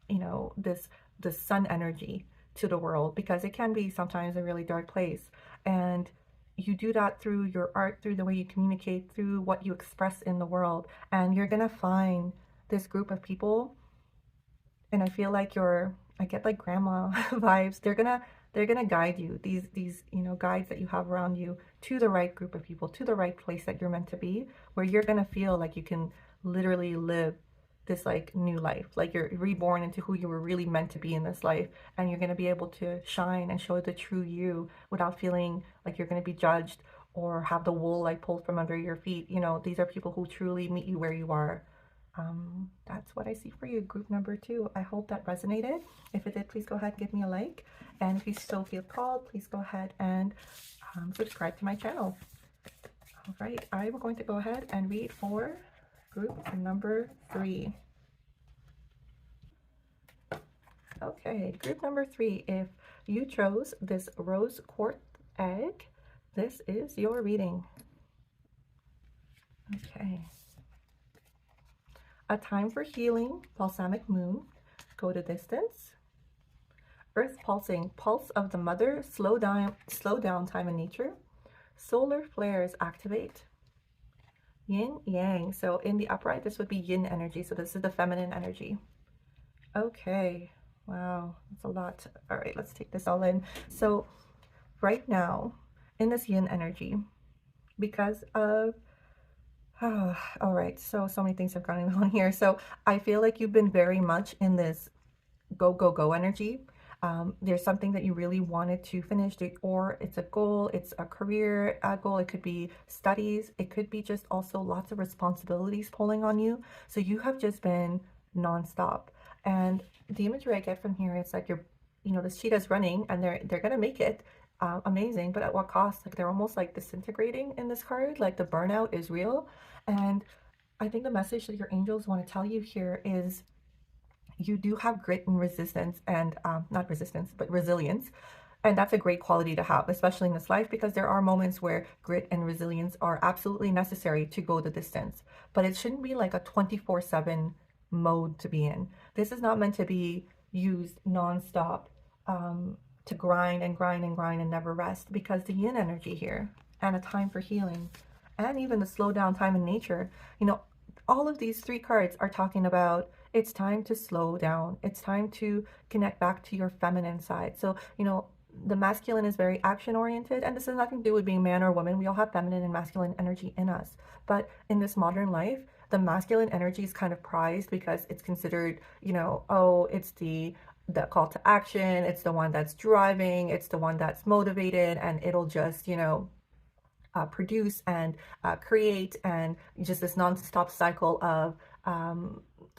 you know, this sun energy to the world, because it can be sometimes a really dark place. And you do that through your art, through the way you communicate, through what you express in the world. And you're gonna find this group of people, and I feel like I get like grandma vibes. They're gonna guide you, these, you know, guides that you have around you, to the right group of people, to the right place that you're meant to be, where you're gonna feel like you can literally live this like new life, like you're reborn into who you were really meant to be in this life, and you're gonna be able to shine and show the true you without feeling like you're gonna be judged or have the wool like pulled from under your feet. You know, these are people who truly meet you where you are. That's what I see for you, group number 2. I hope that resonated. If it did, please go ahead and give me a like. And if you still feel called, please go ahead and subscribe to my channel. All right, I'm going to go ahead and read for group number 3. Okay, group number 3. If you chose this rose quartz egg, this is your reading. Okay. A time for healing, balsamic moon, go the distance. Earth pulsing, pulse of the mother, slow down time in nature. Solar flares activate. Yin, yang. So in the upright, this would be yin energy. So this is the feminine energy. Okay. Wow, that's a lot. All right, let's take this all in. So right now, in this yin energy, because of oh, all right, so many things have gone on here. So I feel like you've been very much in this go, go, go energy. There's something that you really wanted to finish, or it's a goal, it's a career goal, it could be studies, it could be just also lots of responsibilities pulling on you. So you have just been nonstop. And the imagery I get from here is like you're, you know, this cheetah's running and they're gonna make it. Amazing, but at what cost? Like they're almost like disintegrating in this card, like the burnout is real. And I think the message that your angels want to tell you here is you do have grit and resistance, and not resistance, but resilience. And that's a great quality to have, especially in this life, because there are moments where grit and resilience are absolutely necessary to go the distance. But it shouldn't be like a 24/7 mode to be in. This is not meant to be used nonstop, to grind and grind and grind and never rest, because the yin energy here, and a time for healing, and even the slow down time in nature, you know, all of these 3 cards are talking about it's time to slow down. It's time to connect back to your feminine side. So, you know, the masculine is very action oriented, and this has nothing to do with being man or woman. We all have feminine and masculine energy in us. But in this modern life, the masculine energy is kind of prized because it's considered, you know, oh, it's the call to action, it's the one that's driving, it's the one that's motivated, and it'll just, you know, produce and create, and just this non-stop cycle of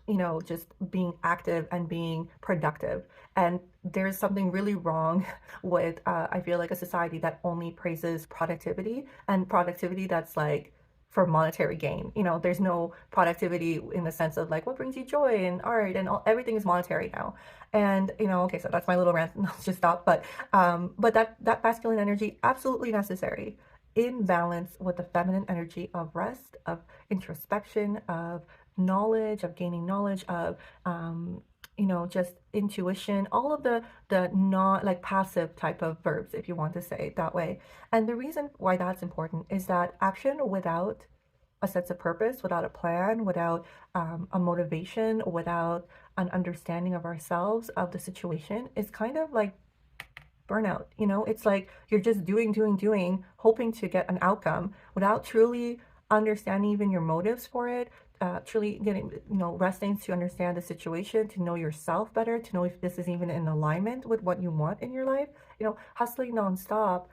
you know, just being active and being productive. And there's something really wrong with I feel like a society that only praises productivity, and productivity that's like for monetary gain. You know, there's no productivity in the sense of like what brings you joy and art, and everything is monetary now. And you know, okay, so that's my little rant. Let's just stop. But that masculine energy, absolutely necessary, in balance with the feminine energy of rest, of introspection, of knowledge, of gaining knowledge, of you know, just intuition, all of the not like passive type of verbs, if you want to say it that way. And the reason why that's important is that action without a sense of purpose, without a plan, without a motivation, without an understanding of ourselves, of the situation, is kind of like burnout. You know, it's like you're just doing, hoping to get an outcome without truly understanding even your motives for it, truly getting, you know, resting to understand the situation, to know yourself better, to know if this is even in alignment with what you want in your life. You know, hustling nonstop,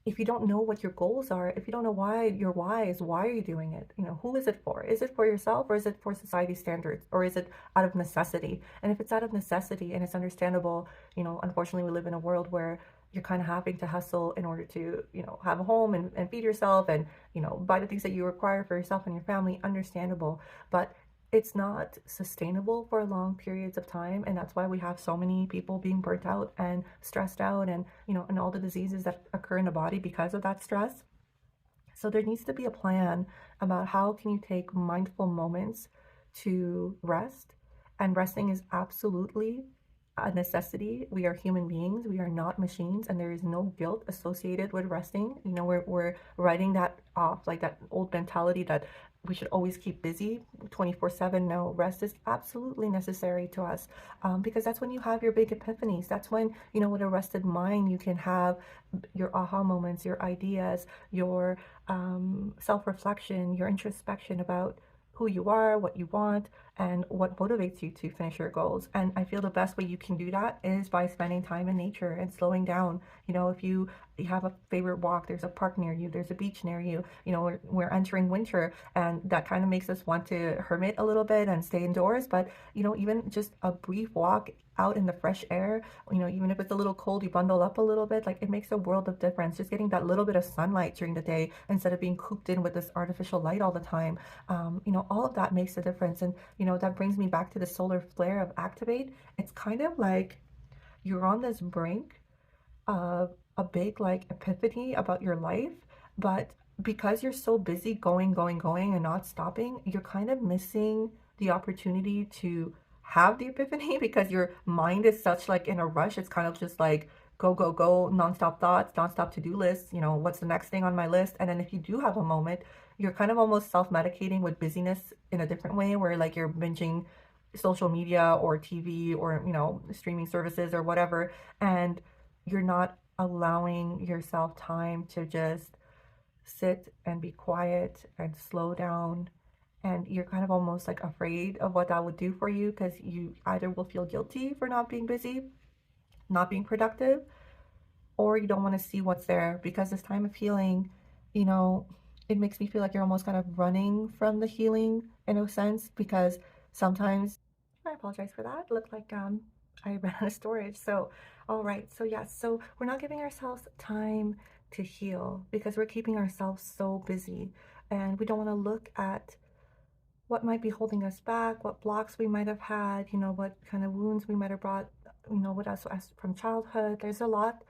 if you don't know what your goals are, if you don't know why your why is, why are you doing it? You know, who is it for? Is it for yourself, or is it for society standards, or is it out of necessity? And if it's out of necessity and it's understandable, you know, unfortunately we live in a world where you're kind of having to hustle in order to, you know, have a home and feed yourself and, you know, buy the things that you require for yourself and your family, understandable. But it's not sustainable for long periods of time, and that's why we have so many people being burnt out and stressed out, and and all the diseases that occur in the body because of that stress. So there needs to be a plan about how can you take mindful moments to rest. And resting is absolutely a necessity. We are human beings. We are not machines, and there is no guilt associated with resting. We're writing that off, like that old mentality that we should always keep busy 24/7. No, rest is absolutely necessary to us, because that's when you have your big epiphanies. That's when, with a rested mind, you can have your aha moments, your ideas, your self-reflection, your introspection about who you are, what you want, and what motivates you to finish your goals. And I feel the best way you can do that is by spending time in nature and slowing down. If you have a favorite walk, there's a park near you, there's a beach near you. We're entering winter, and that kind of makes us want to hermit a little bit and stay indoors. But even just a brief walk out in the fresh air, even if it's a little cold, you bundle up a little bit, like it makes a world of difference. Just getting that little bit of sunlight during the day instead of being cooped in with this artificial light all the time. All of that makes a difference. And, that brings me back to the solar flare of activate. It's kind of like you're on this brink of a big like epiphany about your life, but because you're so busy going, going, going and not stopping, you're kind of missing the opportunity to have the epiphany because your mind is such like in a rush. It's kind of just like go, go, go, nonstop thoughts, nonstop to-do lists, what's the next thing on my list? And then if you do have a moment, you're kind of almost self-medicating with busyness in a different way where like you're binging social media or TV or, streaming services or whatever. And you're not allowing yourself time to just sit and be quiet and slow down. And you're kind of almost like afraid of what that would do for you because you either will feel guilty for not being busy, not being productive, or you don't want to see what's there because this time of healing, you know, it makes me feel like you're almost kind of running from the healing in a sense because sometimes I apologize for that. It looked like I ran out of storage. So, all right. So yes, so we're not giving ourselves time to heal because we're keeping ourselves so busy and we don't want to look at what might be holding us back, what blocks we might have had, what kind of wounds we might have brought, with us as from childhood. There's a lot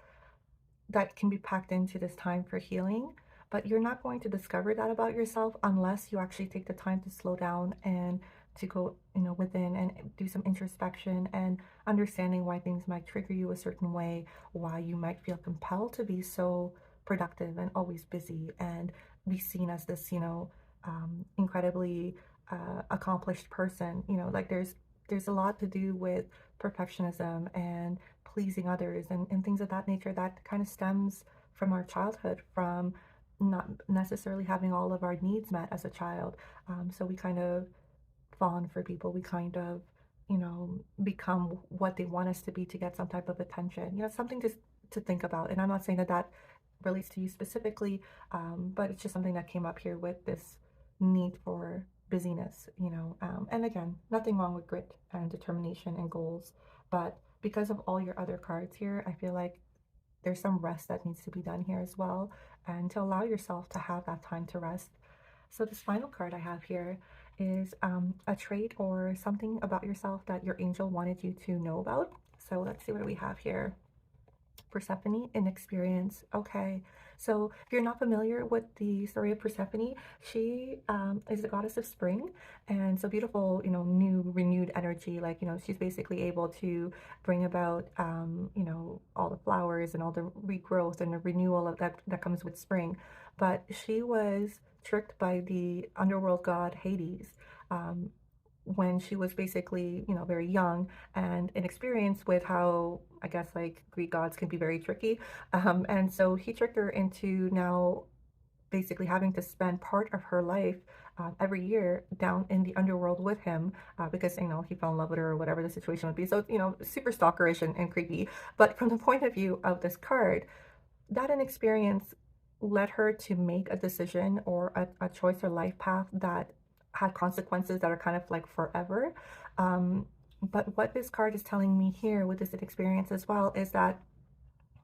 that can be packed into this time for healing, but you're not going to discover that about yourself unless you actually take the time to slow down and to go, within and do some introspection and understanding why things might trigger you a certain way, why you might feel compelled to be so productive and always busy and be seen as this, incredibly accomplished person. Like there's a lot to do with perfectionism and pleasing others and things of that nature that kind of stems from our childhood, from not necessarily having all of our needs met as a child. So we kind of fawn for people. We kind of, become what they want us to be to get some type of attention. Something just to think about. And I'm not saying that that relates to you specifically, but it's just something that came up here with this need for busyness, and again, nothing wrong with grit and determination and goals, but because of all your other cards here, I feel like there's some rest that needs to be done here as well, and to allow yourself to have that time to rest. So this final card I have here is a trait or something about yourself that your angel wanted you to know about. So let's see what we have here. Persephone, inexperience. Okay, so if you're not familiar with the story of Persephone, she is the goddess of spring, and so beautiful, new renewed energy. Like, she's basically able to bring about, all the flowers and all the regrowth and the renewal of that comes with spring. But she was tricked by the underworld god Hades. Um, when she was basically, very young and inexperienced with how, I guess, like Greek gods can be very tricky. And so he tricked her into now basically having to spend part of her life every year down in the underworld with him because, he fell in love with her or whatever the situation would be. So, super stalkerish and creepy. But from the point of view of this card, that inexperience led her to make a decision or a choice or life path that had consequences that are kind of like forever. But what this card is telling me here with this experience as well is that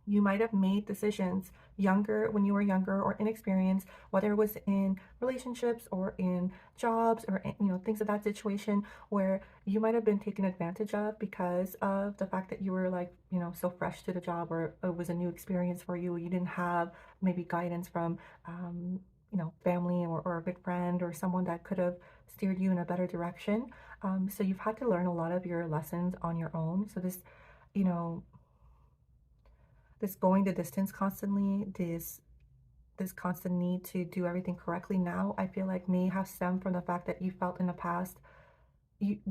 You might have made decisions younger, when you were younger or inexperienced, whether it was in relationships or in jobs or things of that situation, where you might have been taken advantage of because of the fact that you were like so fresh to the job, or it was a new experience for you. You didn't have maybe guidance from family, or a good friend or someone that could have steered you in a better direction. So you've had to learn a lot of your lessons on your own. So you know this going the distance constantly, this constant need to do everything correctly now, I feel like may have stemmed from the fact that you felt in the past,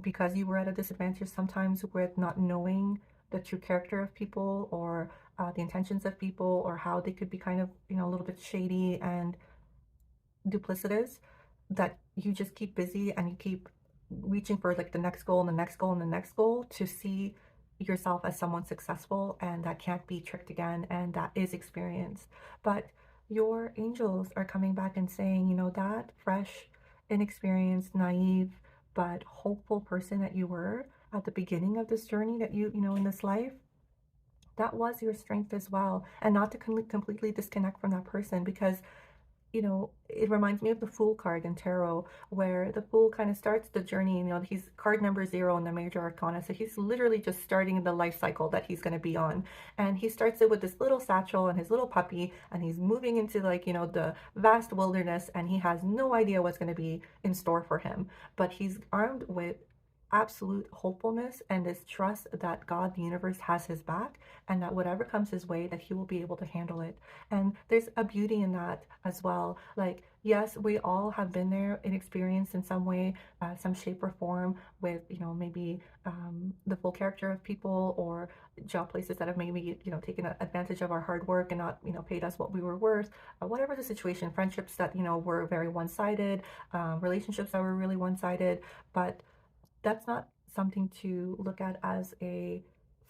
because you were at a disadvantage sometimes with not knowing the true character of people, or the intentions of people, or how they could be kind of a little bit shady and duplicitous, that you just keep busy and you keep reaching for like the next goal and the next goal and the next goal to see yourself as someone successful, and that can't be tricked again, and that is experience. But your angels are coming back and saying, that fresh, inexperienced, naive, but hopeful person that you were at the beginning of this journey, that in this life, that was your strength as well. And not to completely disconnect from that person, because it reminds me of the Fool card in tarot, where the Fool kind of starts the journey. He's card number 0 in the major arcana. So he's literally just starting the life cycle that he's going to be on. And he starts it with this little satchel and his little puppy, and he's moving into the vast wilderness, and he has no idea what's going to be in store for him. But he's armed with absolute hopefulness and this trust that God, the universe, has his back, and that whatever comes his way, that he will be able to handle it. And there's a beauty in that as well. Like, yes, we all have been there in experience in some way, some shape or form, with maybe the full character of people, or job places that have maybe taken advantage of our hard work and not paid us what we were worth, whatever the situation. Friendships that were very one-sided, relationships that were really one-sided. But that's not something to look at as a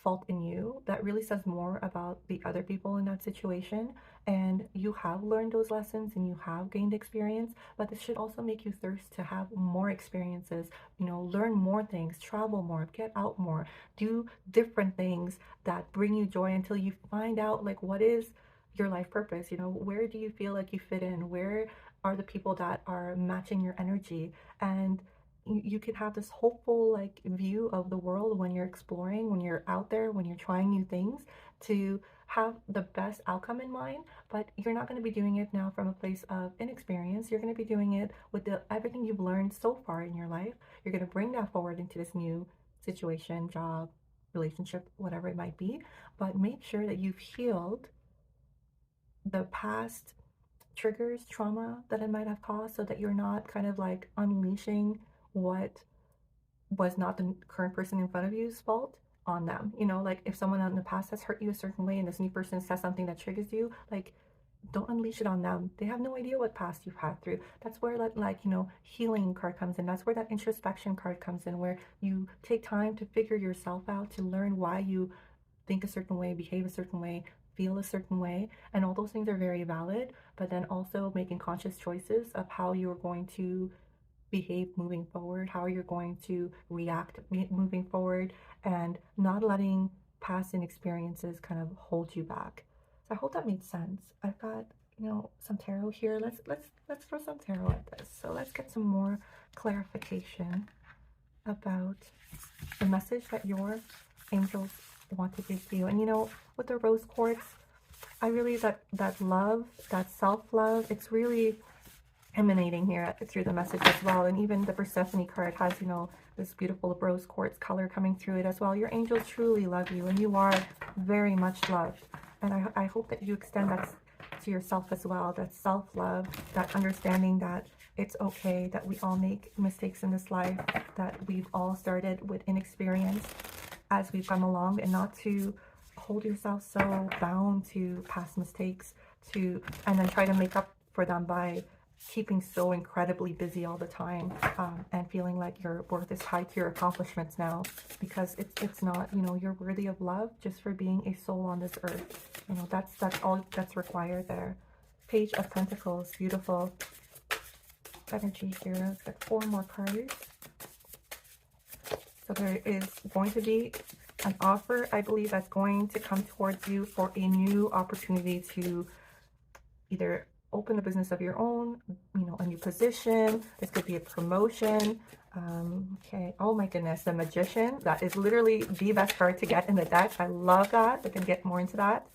fault in you. That really says more about the other people in that situation. And you have learned those lessons and you have gained experience, but this should also make you thirst to have more experiences, learn more things, travel more, get out more, do different things that bring you joy, until you find out like what is your life purpose. Where do you feel like you fit in? Where are the people that are matching your energy? And you can have this hopeful like view of the world when you're exploring, when you're out there, when you're trying new things, to have the best outcome in mind. But you're not going to be doing it now from a place of inexperience. You're going to be doing it with everything you've learned so far in your life. You're going to bring that forward into this new situation, job, relationship, whatever it might be. But make sure that you've healed the past triggers, trauma that it might have caused, so that you're not kind of like unleashing what was not the current person in front of you's fault on them. Like if someone in the past has hurt you a certain way and this new person says something that triggers you, like, don't unleash it on them. They have no idea what past you've had through. That's where that healing card comes in. That's where that introspection card comes in, where you take time to figure yourself out, to learn why you think a certain way, behave a certain way, feel a certain way. And all those things are very valid, but then also making conscious choices of how you're going to behave moving forward, how you're going to react moving forward, and not letting past experiences kind of hold you back. So I hope that made sense. I've got some tarot here. Let's throw some tarot at this. So let's get some more clarification about the message that your angels want to give you. And with the rose quartz, I really, that love, that self-love, it's really emanating here through the message as well. And even the Persephone card has this beautiful rose quartz color coming through it as well. Your angels truly love you, and you are very much loved. And I hope that you extend that to yourself as well, that self-love, that understanding that it's okay, that we all make mistakes in this life, that we've all started with inexperience as we've come along, and not to hold yourself so bound to past mistakes, and then try to make up for them by keeping so incredibly busy all the time, and feeling like your worth is tied to your accomplishments now, because it's not. You're worthy of love just for being a soul on this earth. That's all that's required there. Page of Pentacles, beautiful energy here. Let's get 4 more cards. So there is going to be an offer, I believe, that's going to come towards you for a new opportunity to either open a business of your own, a new position. This could be a promotion. Okay. Oh my goodness, the Magician. That is literally the best card to get in the deck. I love that. I can get more into that.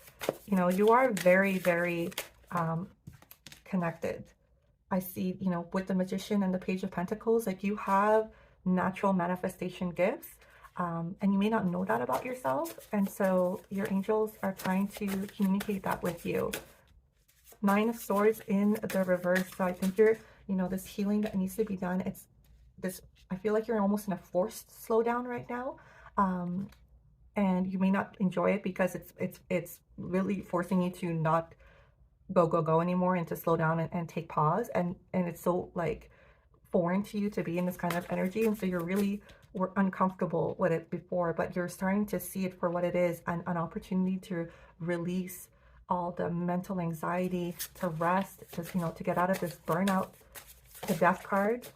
You are very, very connected. I see, with the Magician and the Page of Pentacles, like you have natural manifestation gifts. And you may not know that about yourself. And so your angels are trying to communicate that with you. Nine of Swords in the reverse. So I think this healing that needs to be done, it's this, I feel like you're almost in a forced slowdown right now. And you may not enjoy it because it's really forcing you to not go anymore and to slow down and take pause. And it's so like foreign to you to be in this kind of energy. And so were uncomfortable with it before, but you're starting to see it for what it is, an opportunity to release all the mental anxiety, to rest, to get out of this burnout. The Death card,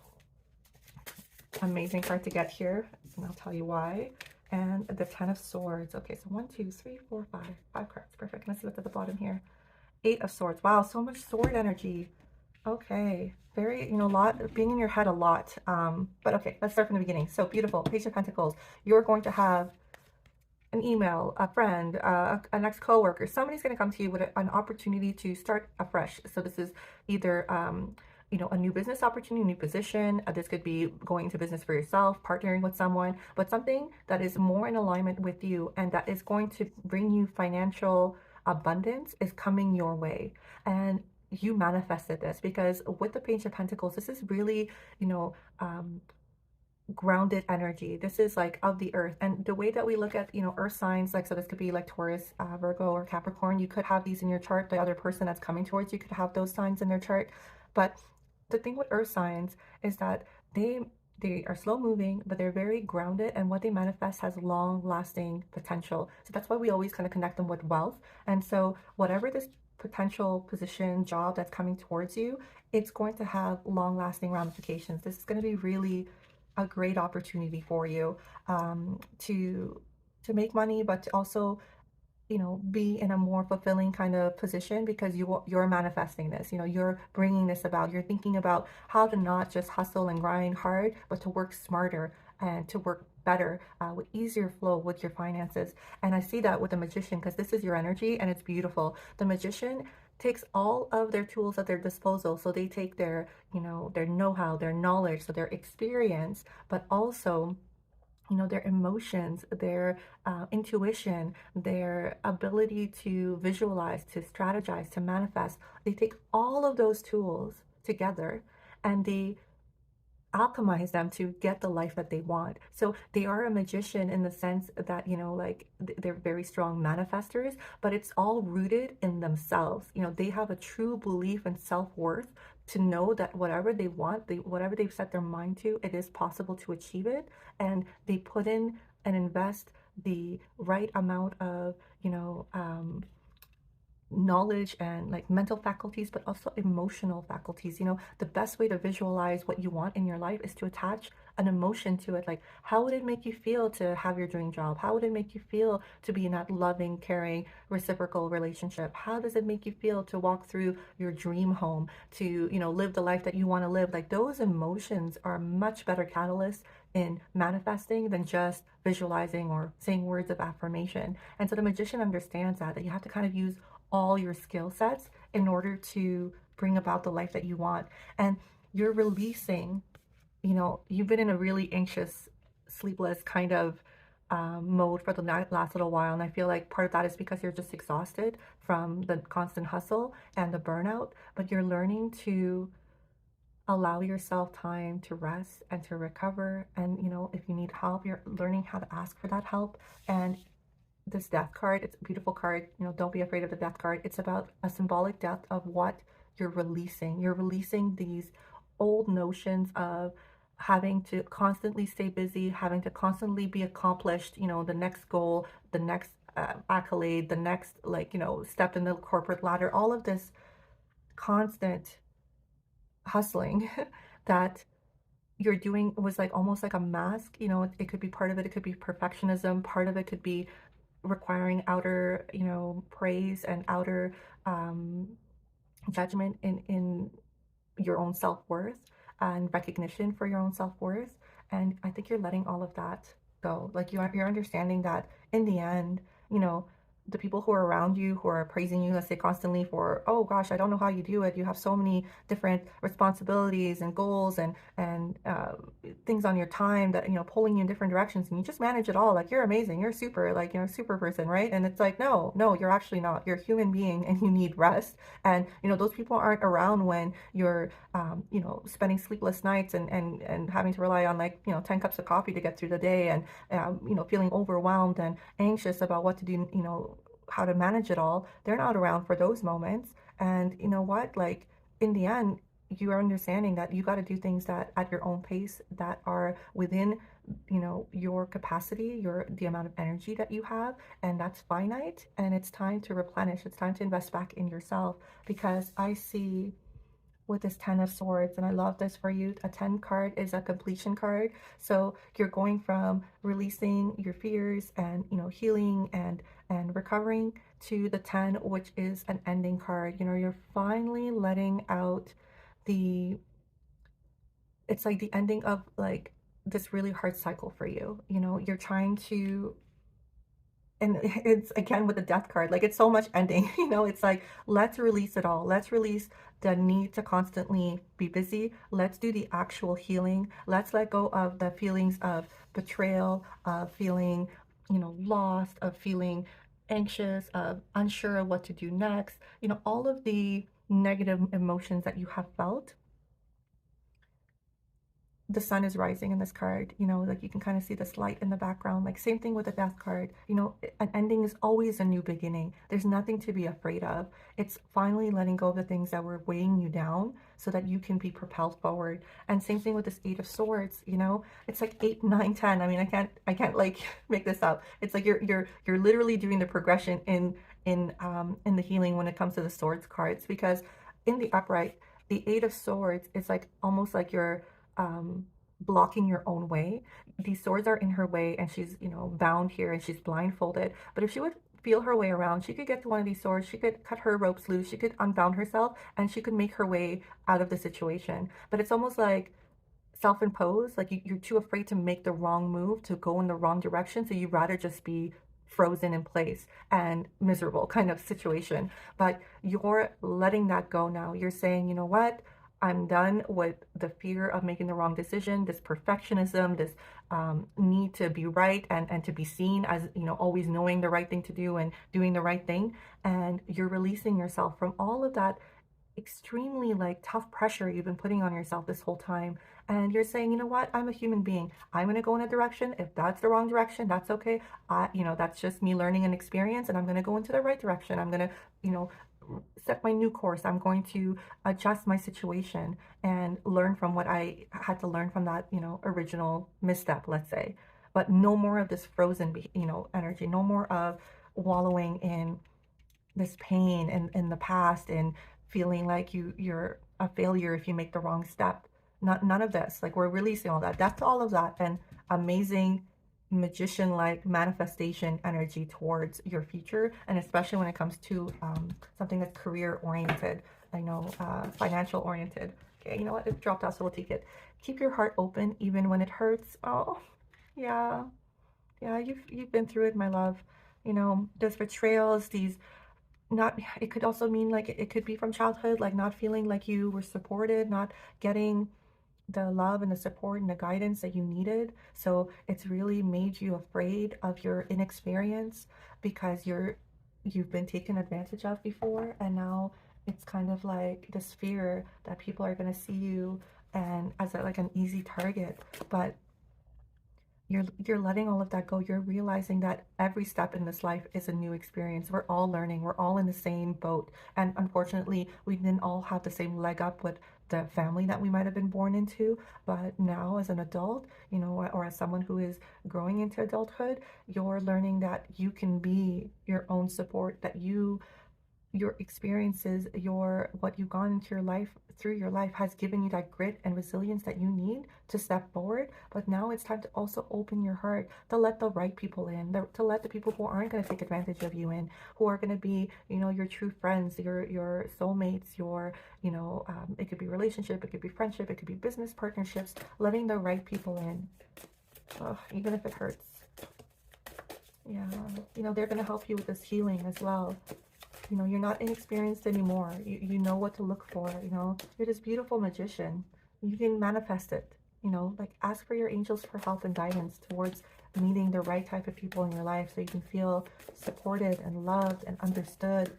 amazing card to get here, and I'll tell you why. And the Ten of Swords. Okay, so 1, 2, 3, 4, 5 cards. Perfect. Let's see what's at the bottom here. Eight of Swords. Wow, so much sword energy. Okay, very, a lot, being in your head a lot. But okay, let's start from the beginning. So beautiful, Page of Pentacles. You're going to have an email, a friend, an ex-coworker. Somebody's going to come to you with an opportunity to start afresh. So this is either, a new business opportunity, new position. This could be going into business for yourself, partnering with someone, but something that is more in alignment with you and that is going to bring you financial abundance is coming your way. And you manifested this because with the Page of Pentacles, this is really, grounded energy. This is like of the earth. And the way that we look at, earth signs, like, so this could be like Taurus, Virgo, or Capricorn. You could have these in your chart. The other person that's coming towards you could have those signs in their chart. But the thing with earth signs is that they are slow moving, but they're very grounded, and what they manifest has long lasting potential. So that's why we always kind of connect them with wealth. And so whatever this potential position, job that's coming towards you, it's going to have long lasting ramifications. This is going to be really a great opportunity for you, to make money, but to also be in a more fulfilling kind of position because you're manifesting this. You're bringing this about. You're thinking about how to not just hustle and grind hard, but to work smarter and to work better, with easier flow with your finances. And I see that with the Magician because this is your energy and it's beautiful. The Magician takes all of their tools at their disposal. So they take their, their know-how, their knowledge, so their experience, but also their emotions, their intuition, their ability to visualize, to strategize, to manifest. They take all of those tools together and they alchemize them to get the life that they want. So they are a magician in the sense that, like they're very strong manifestors, but it's all rooted in themselves. They have a true belief and self-worth to know that whatever they want, whatever they've set their mind to, it is possible to achieve it. And they put in and invest the right amount of, knowledge and like mental faculties, but also emotional faculties. The best way to visualize what you want in your life is to attach an emotion to it. Like, how would it make you feel to have your dream job? How would it make you feel to be in that loving, caring, reciprocal relationship? How does it make you feel to walk through your dream home, to, live the life that you want to live? Like, those emotions are much better catalysts in manifesting than just visualizing or saying words of affirmation. And so the Magician understands that you have to kind of use all your skill sets in order to bring about the life that you want. And you're releasing, you've been in a really anxious, sleepless kind of mode for the last little while. And I feel like part of that is because you're just exhausted from the constant hustle and the burnout, but you're learning to allow yourself time to rest and to recover. And, if you need help, you're learning how to ask for that help. And this death card, it's a beautiful card. Don't be afraid of the death card. It's about a symbolic death of what you're releasing. You're releasing these old notions of having to constantly stay busy, having to constantly be accomplished, the next goal, the next accolade, the next, step in the corporate ladder, all of this constant hustling that you're doing was like almost like a mask. It could be part of it, it could be perfectionism, part of it could be requiring outer, praise and outer um, judgment in your own self-worth and recognition for your own self-worth. And I think you're letting all of that go. Like you're understanding that in the end, you know, the people who are around you who are praising you, let's say constantly for, oh gosh, I don't know how you do it. You have so many different responsibilities and goals and things on your time that, pulling you in different directions, and you just manage it all. Like you're amazing. You're super, like, super person, right? And it's like, no, no, you're actually not. You're a human being and you need rest. And, those people aren't around when you're, spending sleepless nights and having to rely on like, 10 cups of coffee to get through the day and, feeling overwhelmed and anxious about what to do, how to manage it all. They're not around for those moments. And you know what? Like in the end, you are understanding that you got to do things that at your own pace that are within, your capacity, the amount of energy that you have, and that's finite, and it's time to replenish. It's time to invest back in yourself, because I see with this 10 of swords, and I love this for you. A 10 card is a completion card. So you're going from releasing your fears and, healing and recovering, to the 10, which is an ending card. You're finally letting out the it's like the ending of like this really hard cycle for you. You're trying to, and it's again with the death card, like it's so much ending. It's like, let's release it all. Let's release the need to constantly be busy. Let's do the actual healing. Let's let go of the feelings of betrayal, of feeling, lost, of feeling anxious, of unsure of what to do next. All of the negative emotions that you have felt. The sun is rising in this card, like you can kind of see this light in the background. Like same thing with the death card. An ending is always a new beginning. There's nothing to be afraid of. It's finally letting go of the things that were weighing you down so that you can be propelled forward. And same thing with this 8 of swords. It's like 8, 9, 10. I mean, I can't like make this up. It's like you're literally doing the progression in the healing when it comes to the swords cards, because in the upright, the 8 of swords is like almost like you're um, blocking your own way. These swords are in her way, and she's, bound here, and she's blindfolded. But if she would feel her way around, she could get to one of these swords, she could cut her ropes loose, she could unbound herself, and she could make her way out of the situation. But it's almost like self-imposed, like you're too afraid to make the wrong move, to go in the wrong direction, so you'd rather just be frozen in place and miserable kind of situation. But you're letting that go now. You're saying, you know what, I'm done with the fear of making the wrong decision, this perfectionism, this need to be right and to be seen as, always knowing the right thing to do and doing the right thing. And you're releasing yourself from all of that extremely like tough pressure you've been putting on yourself this whole time. And you're saying, you know what, I'm a human being. I'm going to go in a direction. If that's the wrong direction, that's okay. That's just me learning an experience, and I'm going to go into the right direction. I'm going to, set my new course. I'm going to adjust my situation and learn from what I had to learn from that, original misstep, let's say. But no more of this frozen, energy. No more of wallowing in this pain in the past and feeling like you're a failure if you make the wrong step. None of this. Like we're releasing all that. That's all of that, and amazing magician like manifestation energy towards your future, and especially when it comes to something that's career oriented, financial oriented. Okay, you know what, it dropped out, so we'll take it. Keep your heart open even when it hurts. Oh yeah, yeah, you've been through it, my love. Those betrayals, these, not, it could also mean like it could be from childhood, like not feeling like you were supported, not getting the love and the support and the guidance that you needed. So it's really made you afraid of your inexperience, because you've been taken advantage of before, and now it's kind of like this fear that people are going to see you and as like an easy target. But you're letting all of that go. You're realizing that every step in this life is a new experience. We're all learning. We're all in the same boat. And unfortunately, we didn't all have the same leg up with the family that we might have been born into. But now as an adult, or as someone who is growing into adulthood, you're learning that you can be your own support, that you your experiences, what you've gone into your life, through your life, has given you that grit and resilience that you need to step forward. But now it's time to also open your heart to let the right people in, to let the people who aren't going to take advantage of you in, who are going to be, your true friends, your soulmates, it could be relationship, it could be friendship, it could be business partnerships, letting the right people in. Ugh, even if it hurts. Yeah, they're going to help you with this healing as well. You're not inexperienced anymore. You know what to look for. You're this beautiful magician. You can manifest it. Like, ask for your angels for help and guidance towards meeting the right type of people in your life so you can feel supported and loved and understood.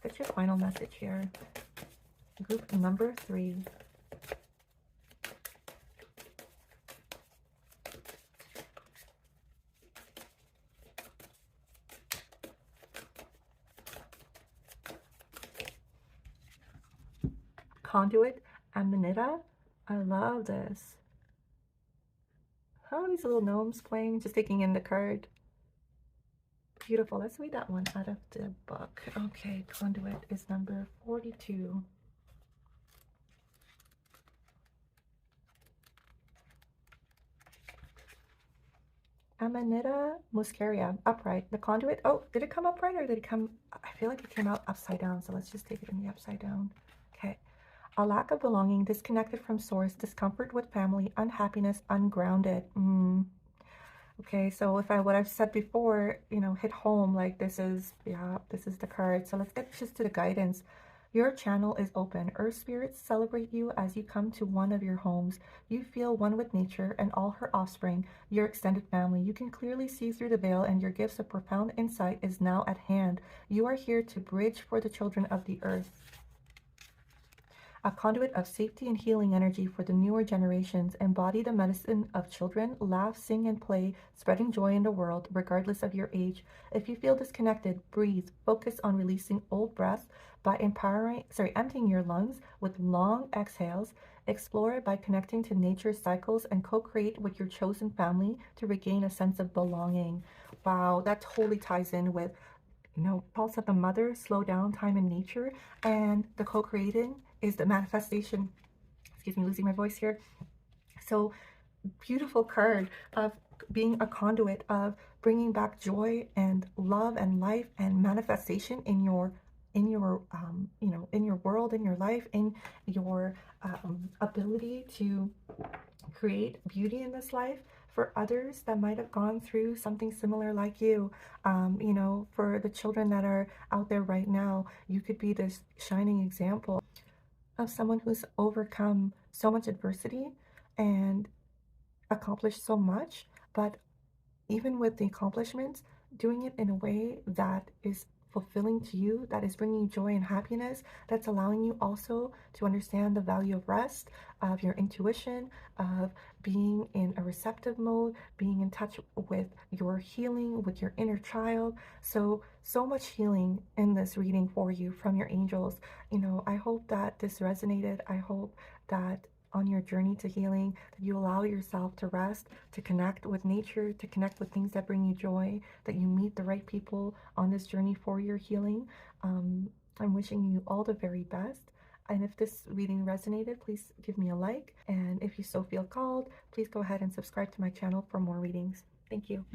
What's your final message here? Group number 3. Conduit, Amanita. I love this. How are these little gnomes playing? Just taking in the card. Beautiful. Let's read that one out of the book. Okay, Conduit is number 42. Amanita muscaria, upright. The conduit. Oh, did it come upright or did it come? I feel like it came out upside down, so let's just take it in the upside down. Okay. A lack of belonging, disconnected from source, discomfort with family, unhappiness, ungrounded. Okay, so if what I've said before, hit home, like this is the card. So let's get just to the guidance. Your channel is open. Earth spirits celebrate you as you come to one of your homes. You feel one with nature and all her offspring, your extended family. You can clearly see through the veil, and your gifts of profound insight is now at hand. You are here to bridge for the children of the earth. A conduit of safety and healing energy for the newer generations. Embody the medicine of children. Laugh, sing, and play, spreading joy in the world, regardless of your age. If you feel disconnected, breathe. Focus on releasing old breath by emptying your lungs with long exhales. Explore by connecting to nature's cycles and co-create with your chosen family to regain a sense of belonging. Wow, that totally ties in with pulse of the mother, slow down time in nature, and the co-creating is the manifestation. Excuse me, losing my voice here. So beautiful card of being a conduit of bringing back joy and love and life and manifestation in your in your world, in your life, in your ability to create beauty in this life for others that might have gone through something similar like you. For the children that are out there right now, you could be this shining example of someone who's overcome so much adversity and accomplished so much, but even with the accomplishments, doing it in a way that is fulfilling to you, that is bringing you joy and happiness, that's allowing you also to understand the value of rest, of your intuition, of being in a receptive mode, being in touch with your healing, with your inner child. So much healing in this reading for you from your angels. I hope that this resonated. I hope that on your journey to healing, that you allow yourself to rest, to connect with nature, to connect with things that bring you joy, that you meet the right people on this journey for your healing. I'm wishing you all the very best. And if this reading resonated, please give me a like. And if you so feel called, please go ahead and subscribe to my channel for more readings. Thank you.